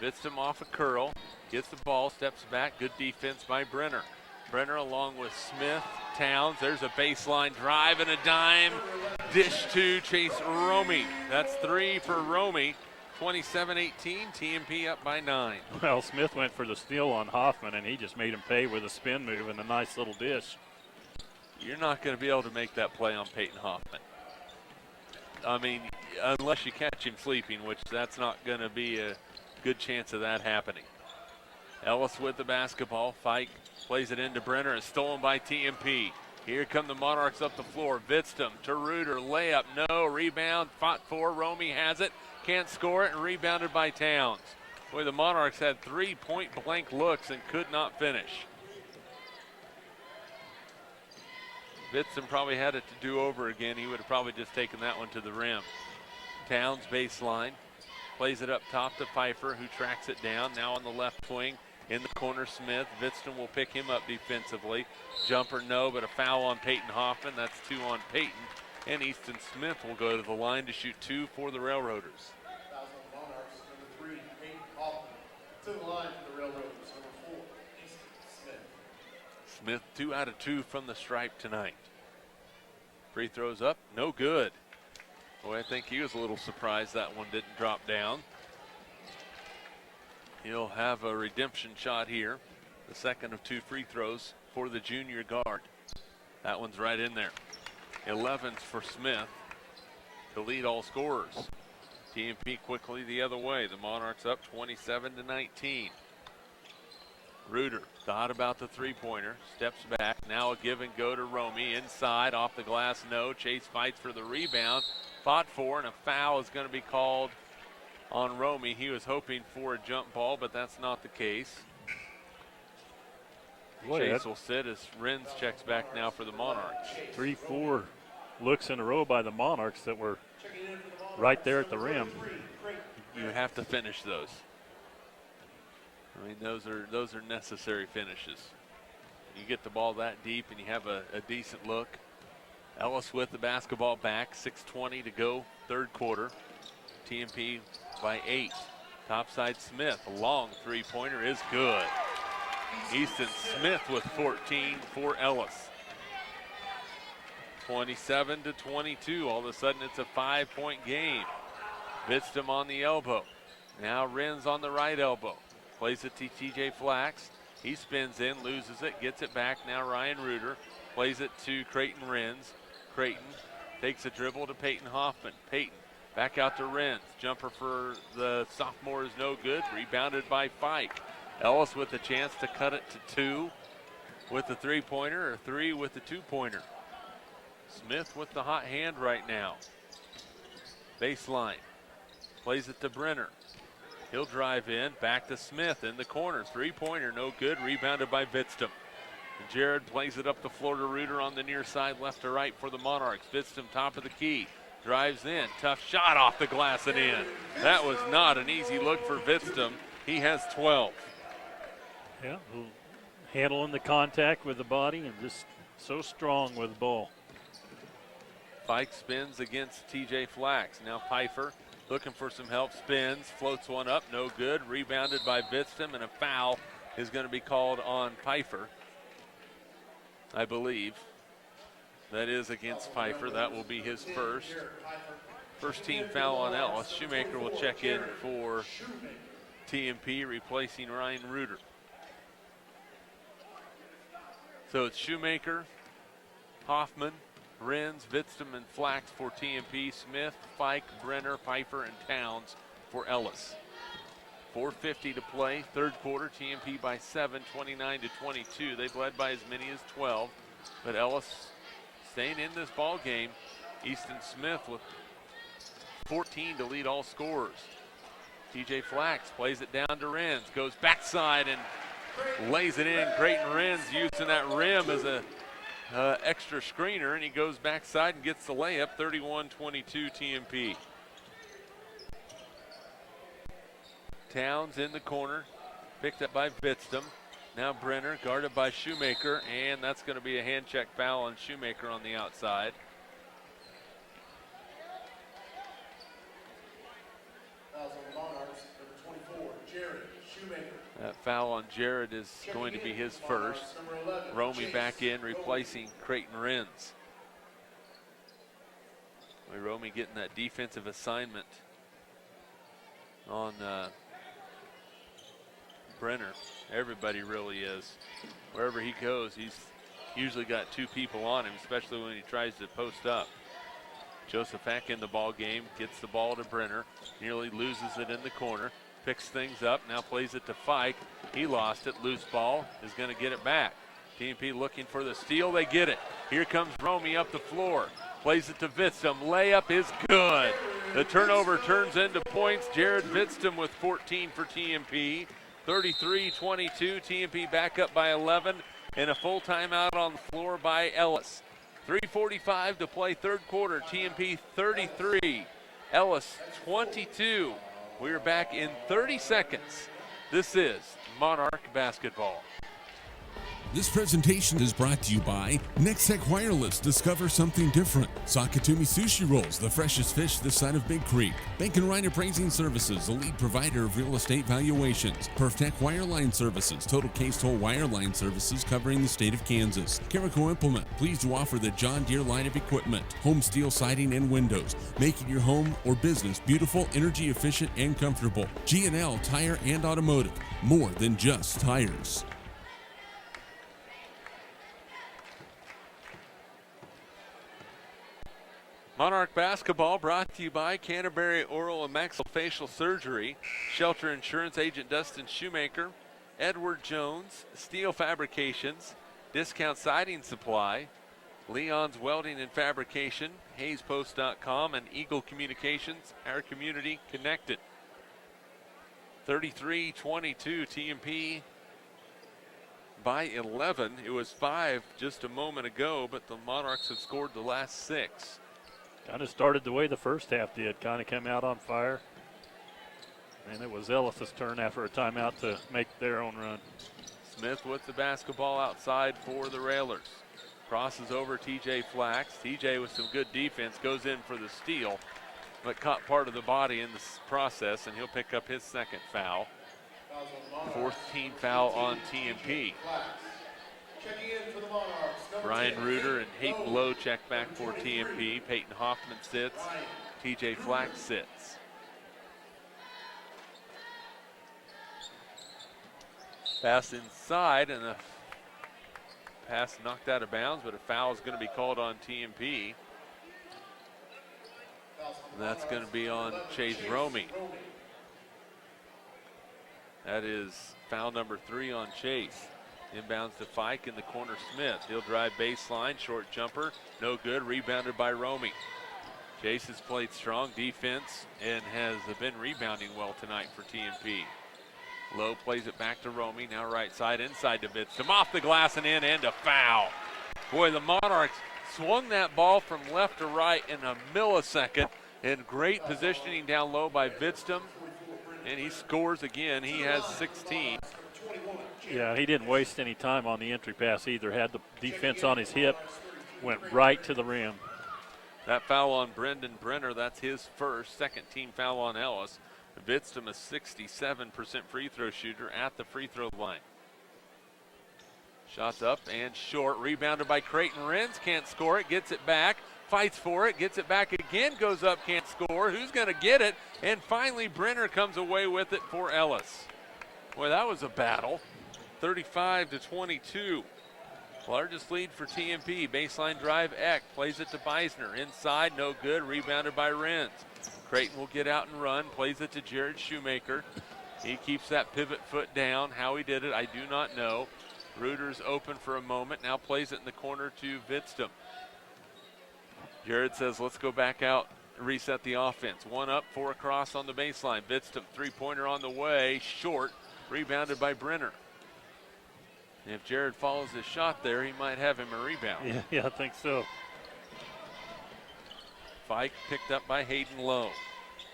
Vidstum off a curl, gets the ball, steps back. Good defense by Brenner. Brenner along with Smith, Towns. There's a baseline drive and a dime. Dish to Chase Romy. That's 3 for Romy. 27-18, TMP up by 9. Well, Smith went for the steal on Hoffman, and he just made him pay with a spin move and a nice little dish. You're not going to be able to make that play on Peyton Hoffman. I mean, unless you catch him sleeping, which that's not going to be a good chance of that happening. Ellis with the basketball. Fike plays it into Brenner. It's stolen by TMP. Here come the Monarchs up the floor. Vidstum to Reuter. Layup, no. Rebound, fought for. Romy has it. Can't score it, and rebounded by Towns. Boy, the Monarchs had 3 point-blank looks and could not finish. Vidstum probably had it to do over again. He would have probably just taken that one to the rim. Towns baseline. Plays it up top to Pfeiffer, who tracks it down. Now on the left wing. In the corner, Smith. Vidstum will pick him up defensively. Jumper, no, but a foul on Peyton Hoffman. That's 2 on Peyton. And Easton Smith will go to the line to shoot 2 for the Railroaders. Fouls on the Monarchs, number 3, Peyton Hoffman. To the line for the Railroaders, number 4, Easton Smith. Smith 2 out of 2 from the stripe tonight. Free throws up, no good. Boy, I think he was a little surprised that one didn't drop down. He'll have a redemption shot here. The second of 2 free throws for the junior guard. That one's right in there. 11's for Smith to lead all scorers. TMP quickly the other way. The Monarchs up 27-19. Reuter thought about the three-pointer, steps back. Now a give and go to Romy. Inside, off the glass, no. Chase fights for the rebound. Fought for, and a foul is going to be called on Romy. He was hoping for a jump ball, but that's not the case. Boy, Chase will sit as Renz checks back now for the Monarchs. 3-4 looks in a row by the Monarchs that were right there at the rim. You have to finish those. I mean, those are necessary finishes. You get the ball that deep and you have a decent look. Ellis with the basketball back. 6:20 to go, third quarter. TMP by 8. Topside Smith, a long three-pointer is good. Easton Smith with 14 for Ellis. 27-22. All of a sudden, it's a 5-point game. Vidstum on the elbow. Now Renz on the right elbow. Plays it to TJ Flax. He spins in, loses it, gets it back. Now Ryan Reuter plays it to Creighton Renz. Creighton takes a dribble to Peyton Hoffman. Peyton back out to Renz. Jumper for the sophomore is no good. Rebounded by Fike. Ellis with a chance to cut it to 2 with the three-pointer, or 3 with the two-pointer. Smith with the hot hand right now. Baseline. Plays it to Brenner. He'll drive in, back to Smith in the corner. Three-pointer, no good. Rebounded by Vidstum. Jared plays it up the floor to Reuter on the near side, left to right for the Monarchs. Vidstum top of the key. Drives in. Tough shot off the glass and in. That was not an easy look for Vidstum. He has 12. Yeah, handling the contact with the body and just so strong with the ball. Fike spins against TJ Flax. Now Pfeiffer looking for some help, spins, floats one up, no good. Rebounded by Vidstum, and a foul is going to be called on Pfeiffer, I believe. That is against Pfeiffer. That will be his first team foul on Ellis. Shoemaker will check in for TMP, replacing Ryan Reuter. So it's Shoemaker, Hoffman, Renz, Vidstum, and Flax for TMP. Smith, Fike, Brenner, Pfeiffer, and Towns for Ellis. 4:50 to play, third quarter. TMP by 7, 29-22. They've led by as many as 12, but Ellis staying in this ball game. Easton Smith with 14 to lead all scorers. TJ Flax plays it down to Renz, goes backside and lays it in. Creighton Renz using that rim as a extra screener, and he goes backside and gets the layup. 31-22 TMP. Towns in the corner, picked up by Bitstam. Now Brenner guarded by Shoemaker, and that's going to be a hand check foul on Shoemaker on the outside. Fouls on the Monarchs, number 24, Jared Shoemaker. That foul on Jared is going to be his first. Romy back in, replacing Creighton Renz. Romy getting that defensive assignment on Brenner. Everybody really is. Wherever he goes, he's usually got two people on him, especially when he tries to post up. Joseph Eck in the ball game, gets the ball to Brenner, nearly loses it in the corner, picks things up, now plays it to Fike. He lost it, loose ball, is going to get it back. TMP looking for the steal, they get it. Here comes Romy up the floor, plays it to Vitstam, layup is good. The turnover turns into points. Jared Vitstam with 14 for TMP. 33-22, TMP back up by 11, and a full timeout on the floor by Ellis. 3:45 to play, third quarter. TMP 33, Ellis 22. We are back in 30 seconds. This is Monarch basketball. This presentation is brought to you by Nextech Wireless. Discover something different. Sakatumi Sushi Rolls, the freshest fish this side of Big Creek. Bank and Ryan Appraising Services, the lead provider of real estate valuations. Perftech Wireline Services, total case toll wireline services covering the state of Kansas. Carico Implement, pleased to offer the John Deere line of equipment. Home steel siding and windows, making your home or business beautiful, energy efficient, and comfortable. G&L Tire and Automotive, more than just tires. Monarch basketball brought to you by Canterbury Oral and Maxillofacial Surgery, Shelter Insurance Agent Dustin Shoemaker, Edward Jones, Steel Fabrications, Discount Siding Supply, Leon's Welding and Fabrication, HayesPost.com, and Eagle Communications, our community connected. 33-22 TMP by 11. It was 5 just a moment ago, but the Monarchs have scored the last 6. Kind of started the way the first half did, kind of came out on fire. And it was Ellis' turn after a timeout to make their own run. Smith with the basketball outside for the Railers. Crosses over TJ Flax. TJ with some good defense goes in for the steal, but caught part of the body in this process, and he'll pick up his second foul. Fourth team foul on TMP. Checking in for the Monarchs, number Brian 10, Reuter and Hayden Lowe check back for TMP. Peyton Hoffman sits. TJ Flax sits. Pass inside, and the pass knocked out of bounds, but a foul is going to be called on TMP. And that's going to be on Chase Romy. That is foul number 3 on Chase. Inbounds to Fike in the corner, Smith. He'll drive baseline, short jumper, no good, rebounded by Romy. Chase has played strong defense and has been rebounding well tonight for TMP. Lowe plays it back to Romy, now right side, inside to Bitstam, off the glass and in, and a foul. Boy, the Monarchs swung that ball from left to right in a millisecond, and great positioning down low by Bitstam, and he scores again. He has 16. Yeah, he didn't waste any time on the entry pass either. Had the defense on his hip, went right to the rim. That foul on Brendan Brenner, that's his first. Second team foul on Ellis. Bitstam, a 67% free throw shooter at the free throw line. Shots up and short, rebounded by Creighton Renz, can't score it, gets it back, fights for it, gets it back again, goes up, can't score. Who's going to get it? And finally, Brenner comes away with it for Ellis. Boy, that was a battle. 35-22. Largest lead for TMP. Baseline drive, Eck plays it to Beisner. Inside, no good. Rebounded by Renz. Creighton will get out and run. Plays it to Jared Shoemaker. He keeps that pivot foot down. How he did it, I do not know. Reuter's open for a moment, now plays it in the corner to Vidstum. Jared says, let's go back out and reset the offense. 1 up, 4 across on the baseline. Vidstum, three-pointer on the way, short, rebounded by Brenner. And if Jared follows his shot there, he might have him a rebound. Yeah, I think so. Fike picked up by Hayden Lowe.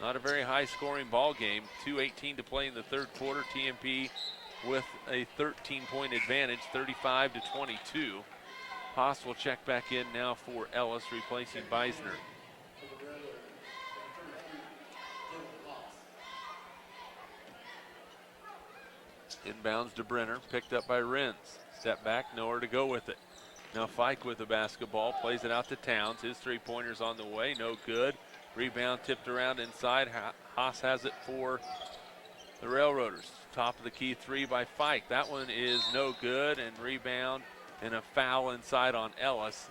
Not a very high-scoring ball game. 2:18 to play in the third quarter. TMP with a 13-point advantage, 35-22. Haas will check back in now for Ellis, replacing Beisner. Inbounds to Brenner, picked up by Renz. Step back, nowhere to go with it. Now Fike with the basketball, plays it out to Towns. His three-pointer's on the way, no good. Rebound tipped around inside. Haas has it for the Railroaders. Top of the key three by Fike. That one is no good, and rebound and a foul inside on Ellis.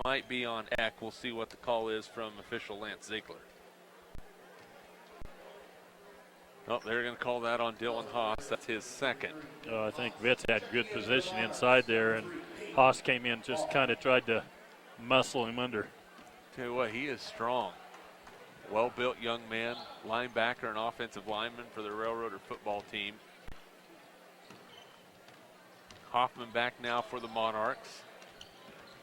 Might be on Eck. We'll see what the call is from official Lance Ziegler. Oh, they're going to call that on Dylan Haas. That's his second. I think Vitz had good position inside there, and Haas came in, just kind of tried to muscle him under. Tell you what, he is strong. Well-built young man, linebacker and offensive lineman for the Railroader football team. Hoffman back now for the Monarchs.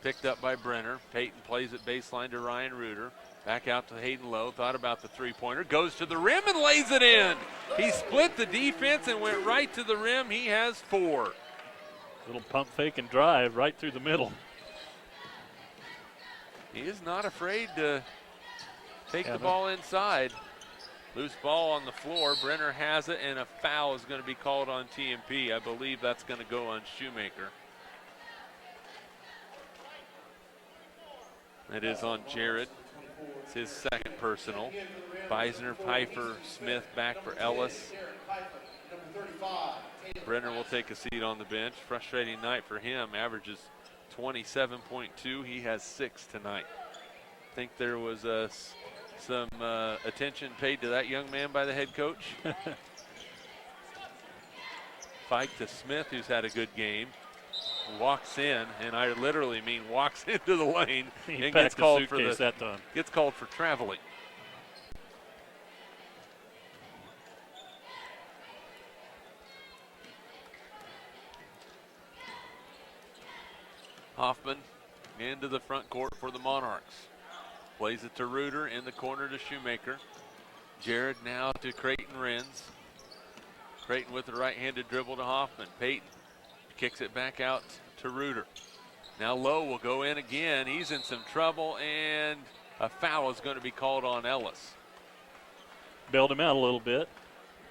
Picked up by Brenner. Peyton plays it baseline to Ryan Reuter. Back out to Hayden Lowe. Thought about the three-pointer. Goes to the rim and lays it in. He split the defense and went right to the rim. He has 4. Little pump fake and drive right through the middle. He is not afraid to take the ball inside. Loose ball on the floor. Brenner has it, and a foul is going to be called on TMP. I believe that's going to go on Shoemaker. It is on Jared. It's his second personal. Beisner, Pfeiffer, Smith back for Ellis. Brenner will take a seat on the bench. Frustrating night for him. Averages 27.2. He has 6 tonight. I think there was some attention paid to that young man by the head coach. Fike to Smith, who's had a good game. Walks in, and I literally mean walks into the lane and gets called for traveling. Hoffman into the front court for the Monarchs. Plays it to Reuter in the corner to Shoemaker. Jared now to Creighton Renz. Creighton with the right-handed dribble to Hoffman. Peyton kicks it back out to Reuter. Now Lowe will go in again. He's in some trouble, and a foul is going to be called on Ellis. Bailed him out a little bit.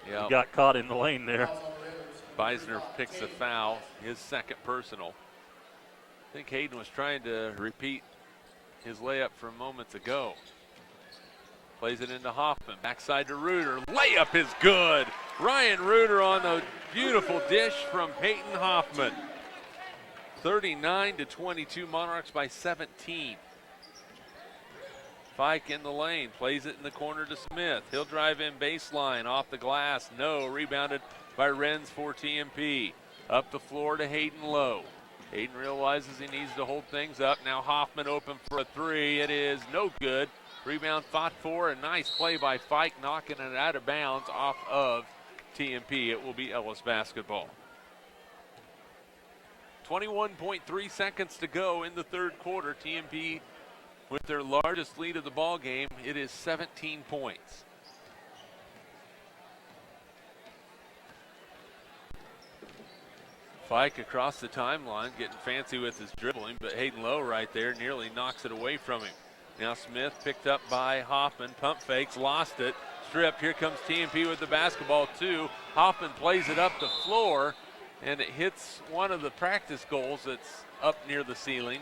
Yeah. He got caught in the lane there. Beisner picks a foul, his second personal. I think Hayden was trying to repeat his layup from moments ago. Plays it into Hoffman, backside to Reuter. Layup is good. Ryan Reuter on the beautiful dish from Peyton Hoffman. 39-22, Monarchs by 17. Fike in the lane, plays it in the corner to Smith. He'll drive in baseline, off the glass, no. Rebounded by Renz for TMP. Up the floor to Hayden Lowe. Hayden realizes he needs to hold things up. Now Hoffman open for a three. It is no good. Rebound fought for. A nice play by Fike, knocking it out of bounds off of TMP. It will be Ellis basketball. 21.3 seconds to go in the third quarter. TMP with their largest lead of the ball game. It is 17 points. Fike across the timeline, getting fancy with his dribbling, but Hayden Lowe right there nearly knocks it away from him. Now Smith picked up by Hoffman, pump fakes, lost it, stripped. Here comes TMP with the basketball too. Hoffman plays it up the floor, and it hits one of the practice goals that's up near the ceiling,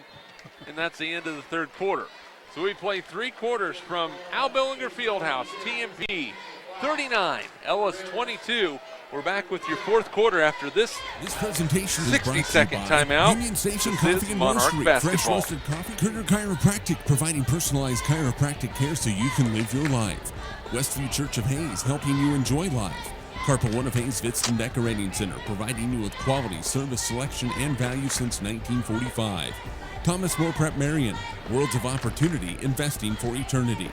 and that's the end of the third quarter. So we play 3 quarters from Al Billinger Fieldhouse. TMP 39, Ellis 22. We're back with your fourth quarter after this presentation is 60-second timeout. Union Station This Coffee is and Monarch Roastery. basketball. Fresh roasted coffee. Critter Chiropractic, providing personalized chiropractic care so you can live your life. Westview Church of Hayes, helping you enjoy life. Carpal One of Hayes Vitston Decorating Center, providing you with quality service, selection, and value since 1945. Thomas More Prep Marion, worlds of opportunity, investing for eternity.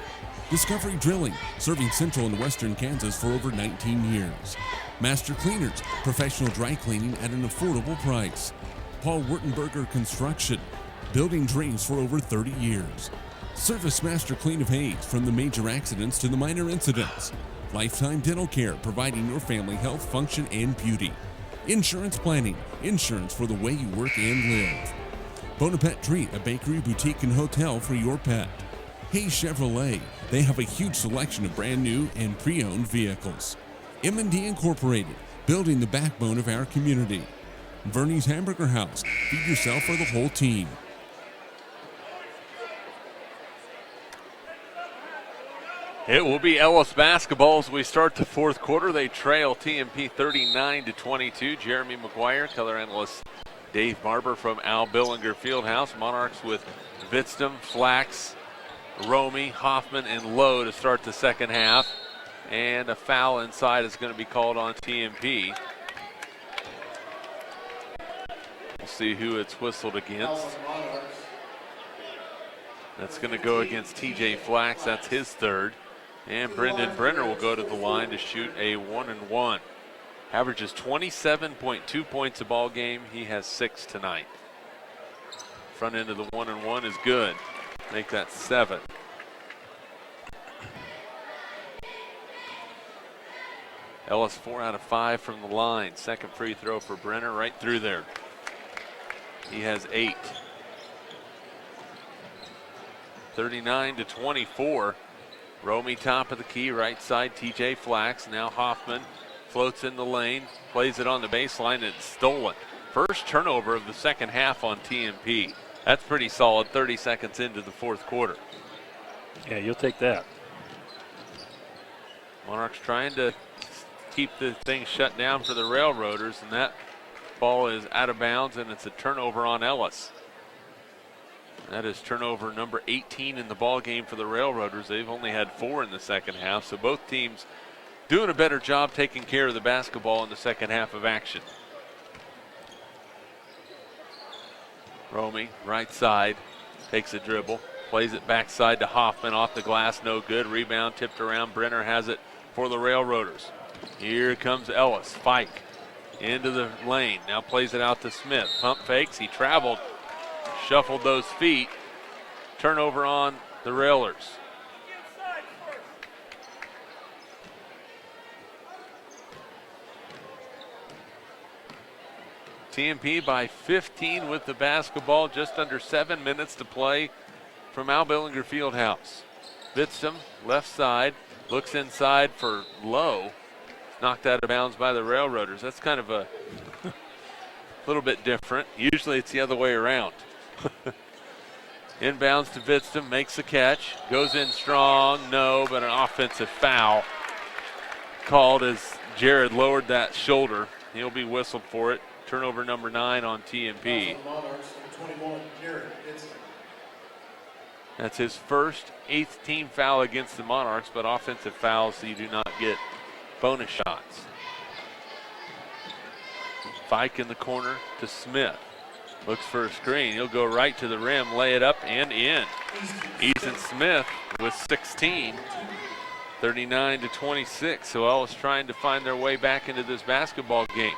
Discovery Drilling, serving central and western Kansas for over 19 years. Master Cleaners, professional dry cleaning at an affordable price. Paul Wurtenberger Construction, building dreams for over 30 years. Service Master Clean of Hayes, from the major accidents to the minor incidents. Lifetime Dental Care, providing your family health, function, and beauty. Insurance Planning, insurance for the way you work and live. Bonaparte Treat, a bakery, boutique, and hotel for your pet. Hayes Chevrolet, they have a huge selection of brand new and pre-owned vehicles. M&D Incorporated, building the backbone of our community. Verney's Hamburger House, feed yourself or the whole team. It will be Ellis basketball as we start the fourth quarter. They trail TMP 39-22. Jeremy McGuire, color analyst Dave Barber from Al Billinger Fieldhouse. Monarchs with Vitstum, Flax, Romy, Hoffman, and Lowe to start the second half. And a foul inside is going to be called on TMP. We'll see who it's whistled against. That's going to go against TJ Flax. That's his third. And Brendan Brenner will go to the line to shoot a 1-and-1. Averages 27.2 points a ball game. He has 6 tonight. Front end of the 1-and-1 is good. Make that 7. Ellis 4 out of 5 from the line. Second free throw for Brenner right through there. He has 8. 39-24. Romy top of the key, right side, TJ Flax. Now Hoffman floats in the lane, plays it on the baseline, and it's stolen. First turnover of the second half on TMP. That's pretty solid 30 seconds into the fourth quarter. Yeah, you'll take that. Monarchs trying to keep the thing shut down for the Railroaders, and that ball is out of bounds, and it's a turnover on Ellis. That is turnover number 18 in the ball game for the Railroaders. They've only had 4 in the second half, so both teams doing a better job taking care of the basketball in the second half of action. Romy, right side, takes a dribble, plays it backside to Hoffman, off the glass, no good. Rebound tipped around. Brenner has it for the Railroaders. Here comes Ellis. Fike into the lane. Now plays it out to Smith. Pump fakes. He traveled, shuffled those feet. Turnover on the Railers. TMP by 15 with the basketball. Just under 7 minutes to play from Al Billinger Fieldhouse. Vitstum, left side, looks inside for Lowe. Knocked out of bounds by the Railroaders. That's kind of a little bit different. Usually it's the other way around. Inbounds to Vitstum, makes the catch, goes in strong, no, but an offensive foul called as Jared lowered that shoulder. He'll be whistled for it. Turnover number 9 on TMP. That's his first 8th team foul against the Monarchs, but offensive fouls, so you do not get bonus shots. Fike in the corner to Smith. Looks for a screen. He'll go right to the rim, lay it up and in. Ethan Smith with 16. 39-26. So Ellis trying to find their way back into this basketball game.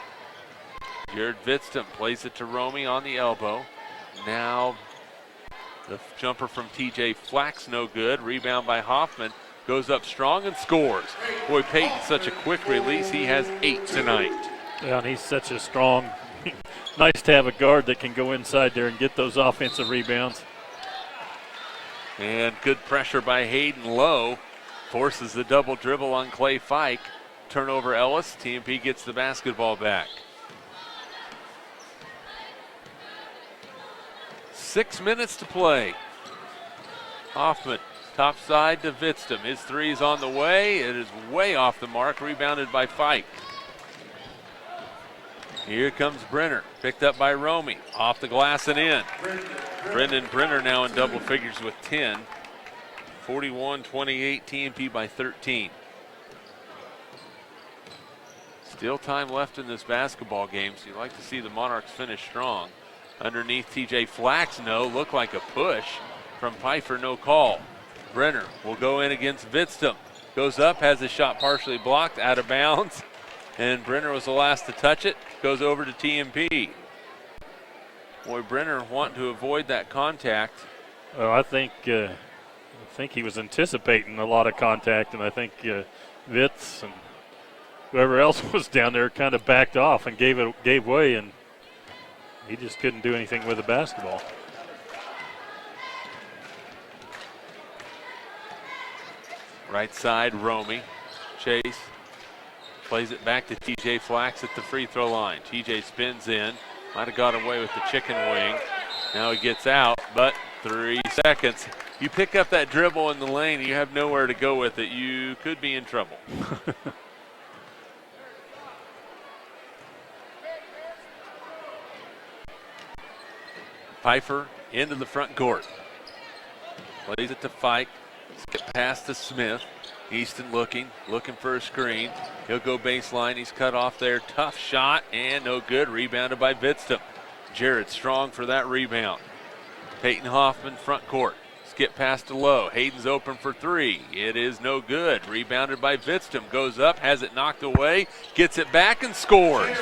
Jared Vitstum plays it to Romy on the elbow. Now the jumper from TJ Flax, no good. Rebound by Hoffman. Goes up strong and scores. Boy, Peyton, such a quick release. He has 8 tonight. Yeah, and he's such a strong, nice to have a guard that can go inside there and get those offensive rebounds. And good pressure by Hayden Lowe. Forces the double dribble on Clay Fike. Turnover Ellis. TMP gets the basketball back. 6 minutes to play. Hoffman, top side to Vitstum. His three is on the way. It is way off the mark. Rebounded by Fike. Here comes Brenner. Picked up by Romy. Off the glass and in. Brendan Brenner now in double figures with 10. 41-28, TMP by 13. Still time left in this basketball game, so you'd like to see the Monarchs finish strong. Underneath TJ Flax, no. Looked like a push from Pfeiffer, no call. Brenner will go in against Vidstum. Goes up, has his shot partially blocked, out of bounds. And Brenner was the last to touch it. Goes over to TMP. Boy, Brenner wanting to avoid that contact. Well, I think he was anticipating a lot of contact, and I think Vitz and whoever else was down there kind of backed off and gave way, and he just couldn't do anything with the basketball. Right side, Romy. Chase plays it back to TJ Flax at the free throw line. TJ spins in. Might have got away with the chicken wing. Now he gets out, but 3 seconds. You pick up that dribble in the lane, you have nowhere to go with it. You could be in trouble. Pfeiffer into the front court. Plays it to Fike. Skip pass to Smith. Easton looking for a screen. He'll go baseline. He's cut off there. Tough shot and no good. Rebounded by Vidstum. Jared Strong for that rebound. Peyton Hoffman front court. Skip pass to Lowe. Hayden's open for three. It is no good. Rebounded by Vidstum. Goes up, has it knocked away, gets it back and scores.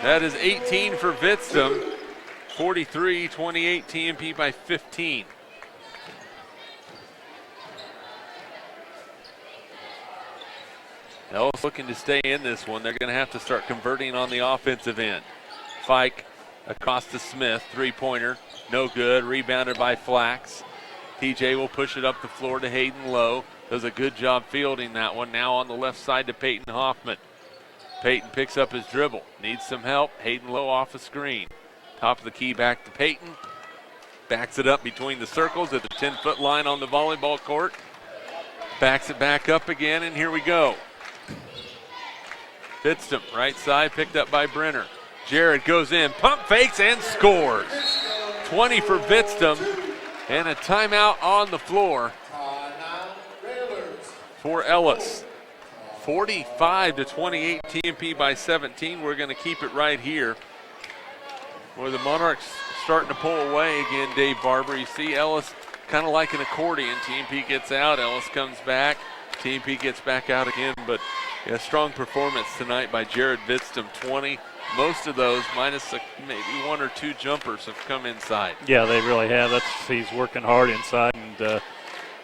That is 18 for Vidstum. 43-28, TMP by 15. Ellis looking to stay in this one. They're going to have to start converting on the offensive end. Fike across to Smith, three-pointer, no good. Rebounded by Flax. TJ will push it up the floor to Hayden Lowe. Does a good job fielding that one. Now on the left side to Peyton Hoffman. Peyton picks up his dribble. Needs some help. Hayden Lowe off a screen. Top of the key back to Peyton. Backs it up between the circles at the 10-foot line on the volleyball court. Backs it back up again, and here we go. Vidstum, right side, picked up by Brenner. Jared goes in, pump fakes, and scores. 20 for Vidstum, and a timeout on the floor for Ellis. 45-28, TMP by 17. We're going to keep it right here. Where the Monarchs starting to pull away again, Dave Barber. You see Ellis kind of like an accordion. TMP gets out, Ellis comes back. TMP gets back out again, but a strong performance tonight by Jared Vidstum. 20. Most of those, minus maybe one or two jumpers, have come inside. Yeah, they really have. He's working hard inside, and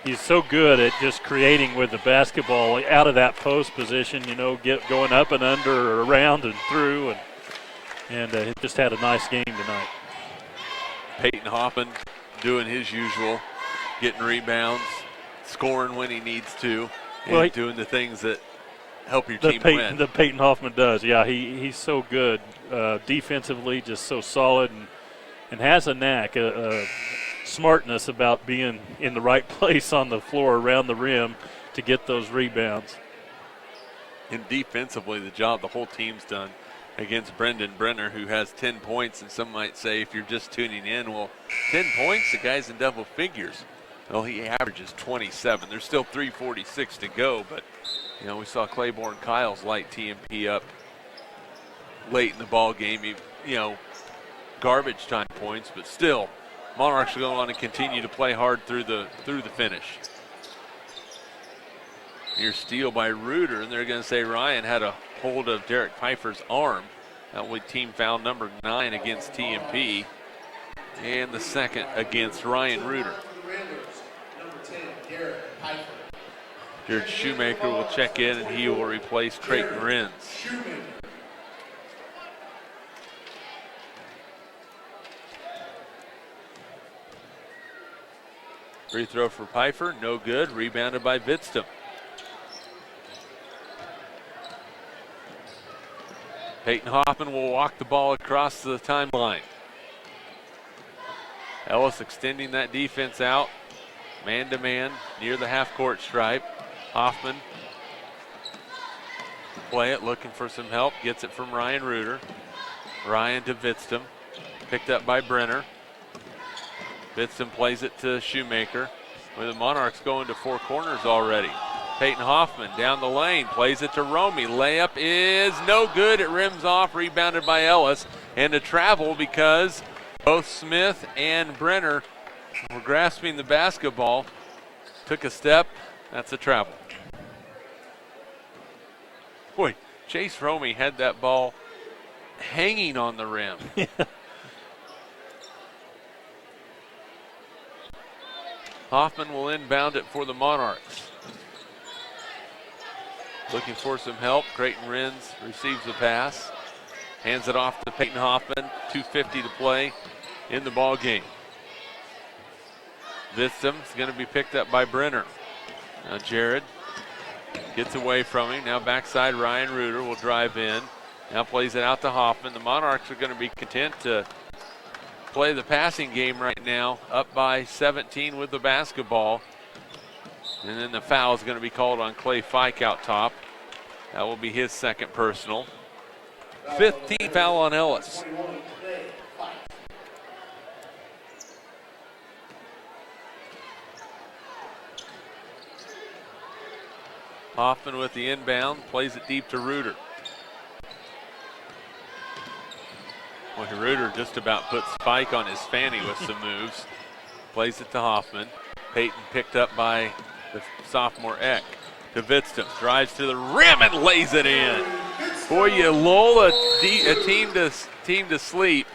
he's so good at just creating with the basketball out of that post position, going up and under or around and through, and he just had a nice game tonight. Peyton Hoffman doing his usual, getting rebounds, scoring when he needs to, and doing the things that help your team win. The Peyton Hoffman does, yeah. He's so good defensively, just so solid, and has a knack, a smartness about being in the right place on the floor around the rim to get those rebounds. And defensively, the job the whole team's done against Brendan Brenner, who has 10 points, and some might say if you're just tuning in, well, 10 points, the guy's in double figures. Well, he averages 27. There's still 3:46 to go, but we saw Claiborne Kyles light TMP up late in the ball game. Garbage time points, but still, Monarchs are going on to continue to play hard through the finish. Here's steal by Reuter, and they're going to say Ryan had a hold of Derek Pfeiffer's arm. That was team foul number 9 against TMP, and the second against Ryan Reuter. Jared Shoemaker will check in, and he will replace Creighton Renz. Free throw for Pfeiffer, no good. Rebounded by Vidstum. Peyton Hoffman will walk the ball across the timeline. Ellis extending that defense out. Man-to-man near the half-court stripe. Hoffman play it, looking for some help. Gets it from Ryan Reuter. Ryan to Vidstum. Picked up by Brenner. Vidstum plays it to Shoemaker. With the Monarchs going to four corners already. Peyton Hoffman down the lane, plays it to Romy. Layup is no good. It rims off, rebounded by Ellis. And a travel because both Smith and Brenner were grasping the basketball. Took a step. That's a travel. Boy, Chase Romy had that ball hanging on the rim. Hoffman will inbound it for the Monarchs. Looking for some help. Creighton Renz receives the pass. Hands it off to Peyton Hoffman. 2:50 to play in the ball game. Vistum's going to be picked up by Brenner. Now Jared gets away from him. Now backside Ryan Reuter will drive in. Now plays it out to Hoffman. The Monarchs are going to be content to play the passing game right now. Up by 17 with the basketball. And then the foul is going to be called on Clay Fike out top. That will be his second personal. 15th foul on Ellis. Hoffman with the inbound, plays it deep to Reuter. Well, Reuter just about put Spike on his fanny with some moves. Plays it to Hoffman. Peyton picked up by the sophomore Eck. To Vistum, drives to the rim and lays it in. Boy, you lull a team to sleep,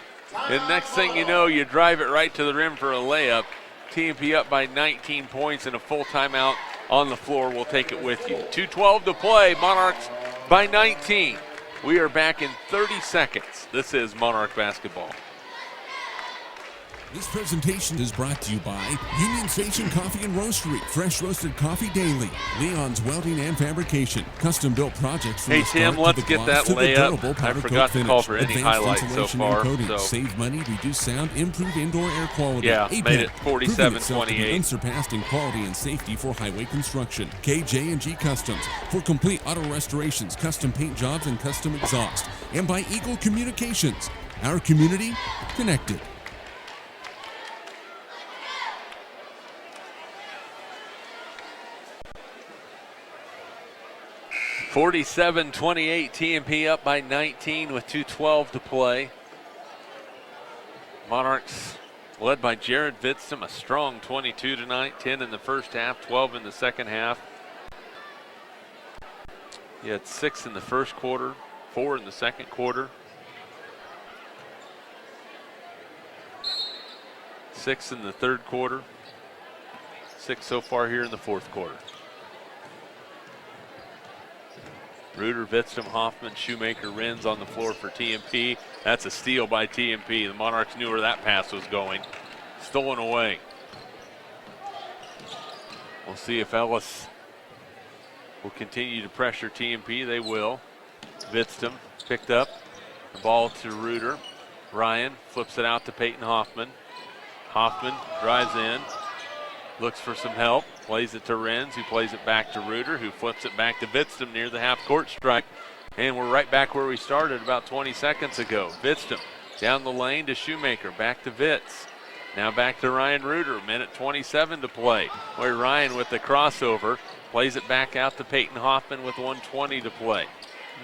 and next thing you know, you drive it right to the rim for a layup. TMP up by 19 points and a full timeout on the floor. We'll take it with you. 2:12 to play. Monarchs by 19. We are back in 30 seconds. This is Monarch basketball. This presentation is brought to you by Union Station Coffee and Roastery, fresh roasted coffee daily. Leon's Welding and Fabrication, custom built projects from Hey the start Tim, to let's the get gloss that to the layup. durable I powder forgot coat to call finish. for any Advanced highlights so insulation far, and coating, so- save money, reduce sound, improve indoor air quality. Yeah, APEC, made it proving itself to be 47-28. unsurpassed in quality and safety for highway construction. KJ&G Customs for complete auto restorations, custom paint jobs, and custom exhaust. And by Eagle Communications, our community connected. 47-28, TMP up by 19 with 2:12 to play. Monarchs led by Jared Vistum, a strong 22 tonight, 10 in the first half, 12 in the second half. He had 6 in the first quarter, 4 in the second quarter. 6 in the third quarter, 6 so far here in the fourth quarter. Reuter, Vistum, Hoffman, Shoemaker, Renz on the floor for TMP. That's a steal by TMP. The Monarchs knew where that pass was going. Stolen away. We'll see if Ellis will continue to pressure TMP. They will. Vistum picked up the ball to Reuter. Ryan flips it out to Peyton Hoffman. Hoffman drives in, looks for some help, plays it to Renz, who plays it back to Reuter, who flips it back to Vistum near the half-court stripe. And we're right back where we started about 20 seconds ago. Vistum down the lane to Shoemaker, back to Vitz. Now back to Ryan Reuter, minute 27 to play. Where Ryan with the crossover, plays it back out to Peyton Hoffman with 1:20 to play.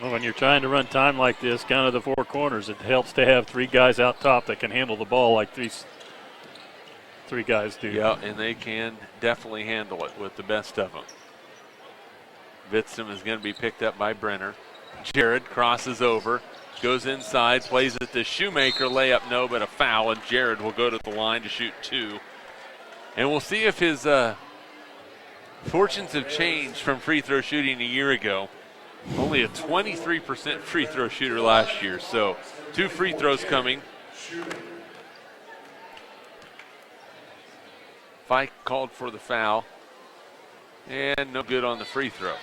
Well, when you're trying to run time like this, kind of the four corners, it helps to have 3 guys out top that can handle the ball like these 3 guys do. Yeah, and they can definitely handle it with the best of them. Vistum is going to be picked up by Brenner. Jared crosses over, goes inside, plays it to Shoemaker. Layup no, but a foul, and Jared will go to the line to shoot 2. And we'll see if his fortunes have changed from free throw shooting a year ago. Only a 23% free throw shooter last year, so 2 free throws coming. Fike called for the foul, and no good on the free throw.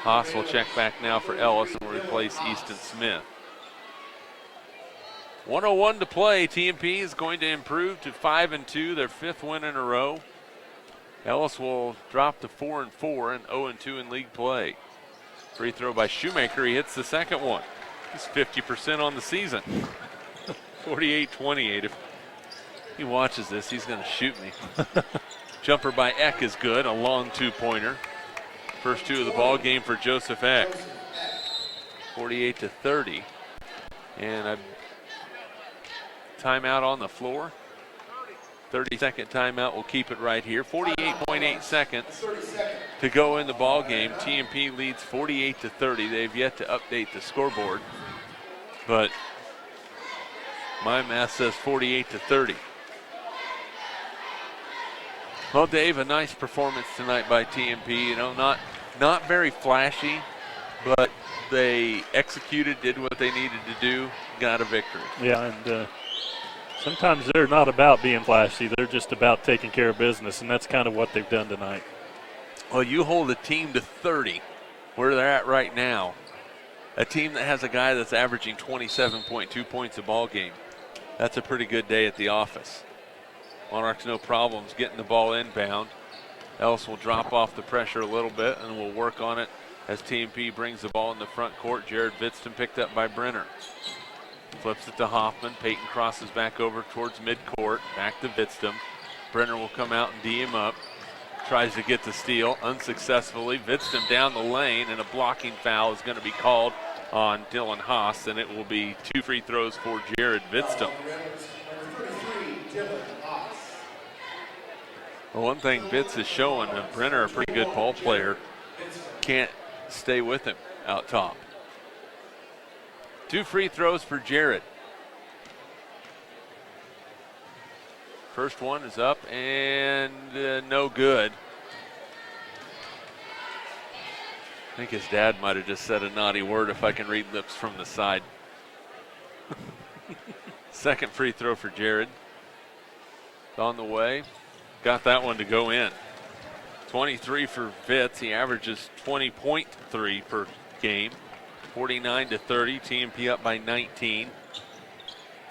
Haas will check back now for Ellis and will replace Easton Smith. 1:01 to play. TMP is going to improve to 5-2, their 5th win in a row. Ellis will drop to 4-4 and 0-2 in league play. Free throw by Shoemaker. He hits the second one. He's 50% on the season. 48-28. If he watches this, he's going to shoot me. Jumper by Eck is good, a long 2-pointer. First 2 of the ball game for Joseph Eck. 48-30. And a timeout on the floor. 30-second timeout will keep it right here. 48.8 seconds to go in the ball game. TMP leads 48-30. They've yet to update the scoreboard, but my math says 48-30. Well, Dave, a nice performance tonight by TMP. You know, not very flashy, but they executed, did what they needed to do, got a victory. Yeah, and sometimes they're not about being flashy. They're just about taking care of business, and that's kind of what they've done tonight. Well, you hold a team to 30, where they're at right now. A team that has a guy that's averaging 27.2 points a ball game. That's a pretty good day at the office. Monarchs no problems getting the ball inbound. Ellis will drop off the pressure a little bit and will work on it as TMP brings the ball in the front court. Jared Vidston picked up by Brenner. Flips it to Hoffman. Peyton crosses back over towards midcourt. Back to Vidston. Brenner will come out and D him up. Tries to get the steal unsuccessfully. Vidston down the lane, and a blocking foul is going to be called on Dylan Haas, and it will be 2 free throws for Jared Vidston. Well, one thing Vitz is showing, Brenner, a pretty good ball player, can't stay with him out top. 2 free throws for Jared. First one is up and no good. I think his dad might have just said a naughty word if I can read lips from the side. Second free throw for Jared. It's on the way. Got that one to go in. 23 for Vitz. He averages 20.3 per game. 49-30. TMP up by 19.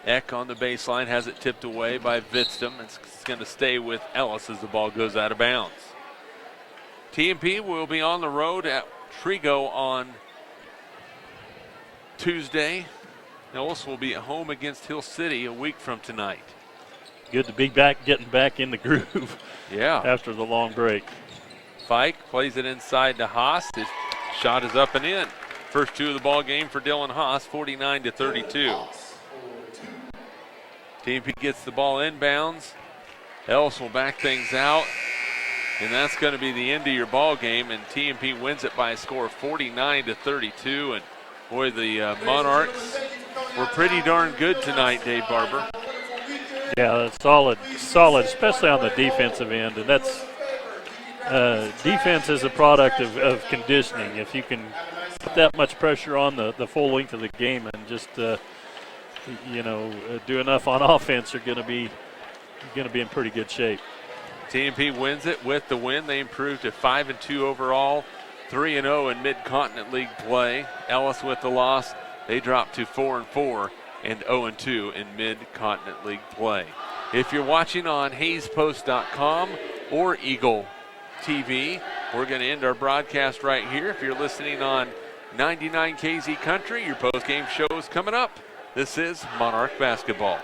Eck on the baseline has it tipped away by Vidston. It's going to stay with Ellis as the ball goes out of bounds. TMP will be on the road at Trigo on Tuesday. Ellis will be at home against Hill City a week from tonight. Good to be back, getting back in the groove. Yeah. After the long break. Fike plays it inside to Haas. His shot is up and in. First 2 of the ball game for Dylan Haas, 49-32. TMP gets the ball inbounds. Ellis will back things out, and that's going to be the end of your ball game. And TMP wins it by a score of 49-32. And boy, the Monarchs were pretty darn good tonight, Dave Barber. Yeah, solid, especially on the defensive end, and that's defense is a product of conditioning. If you can put that much pressure on the full length of the game and just do enough on offense, you're going to be in pretty good shape. TMP wins it with the win. They improved to 5-2 overall, 3-0 in Mid-Continent League play. Ellis with the loss. They dropped to 4-4 and 0-2 in Mid-Continent League play. If you're watching on HayesPost.com or Eagle TV, we're going to end our broadcast right here. If you're listening on 99 KZ Country, your post-game show is coming up. This is Monarch Basketball.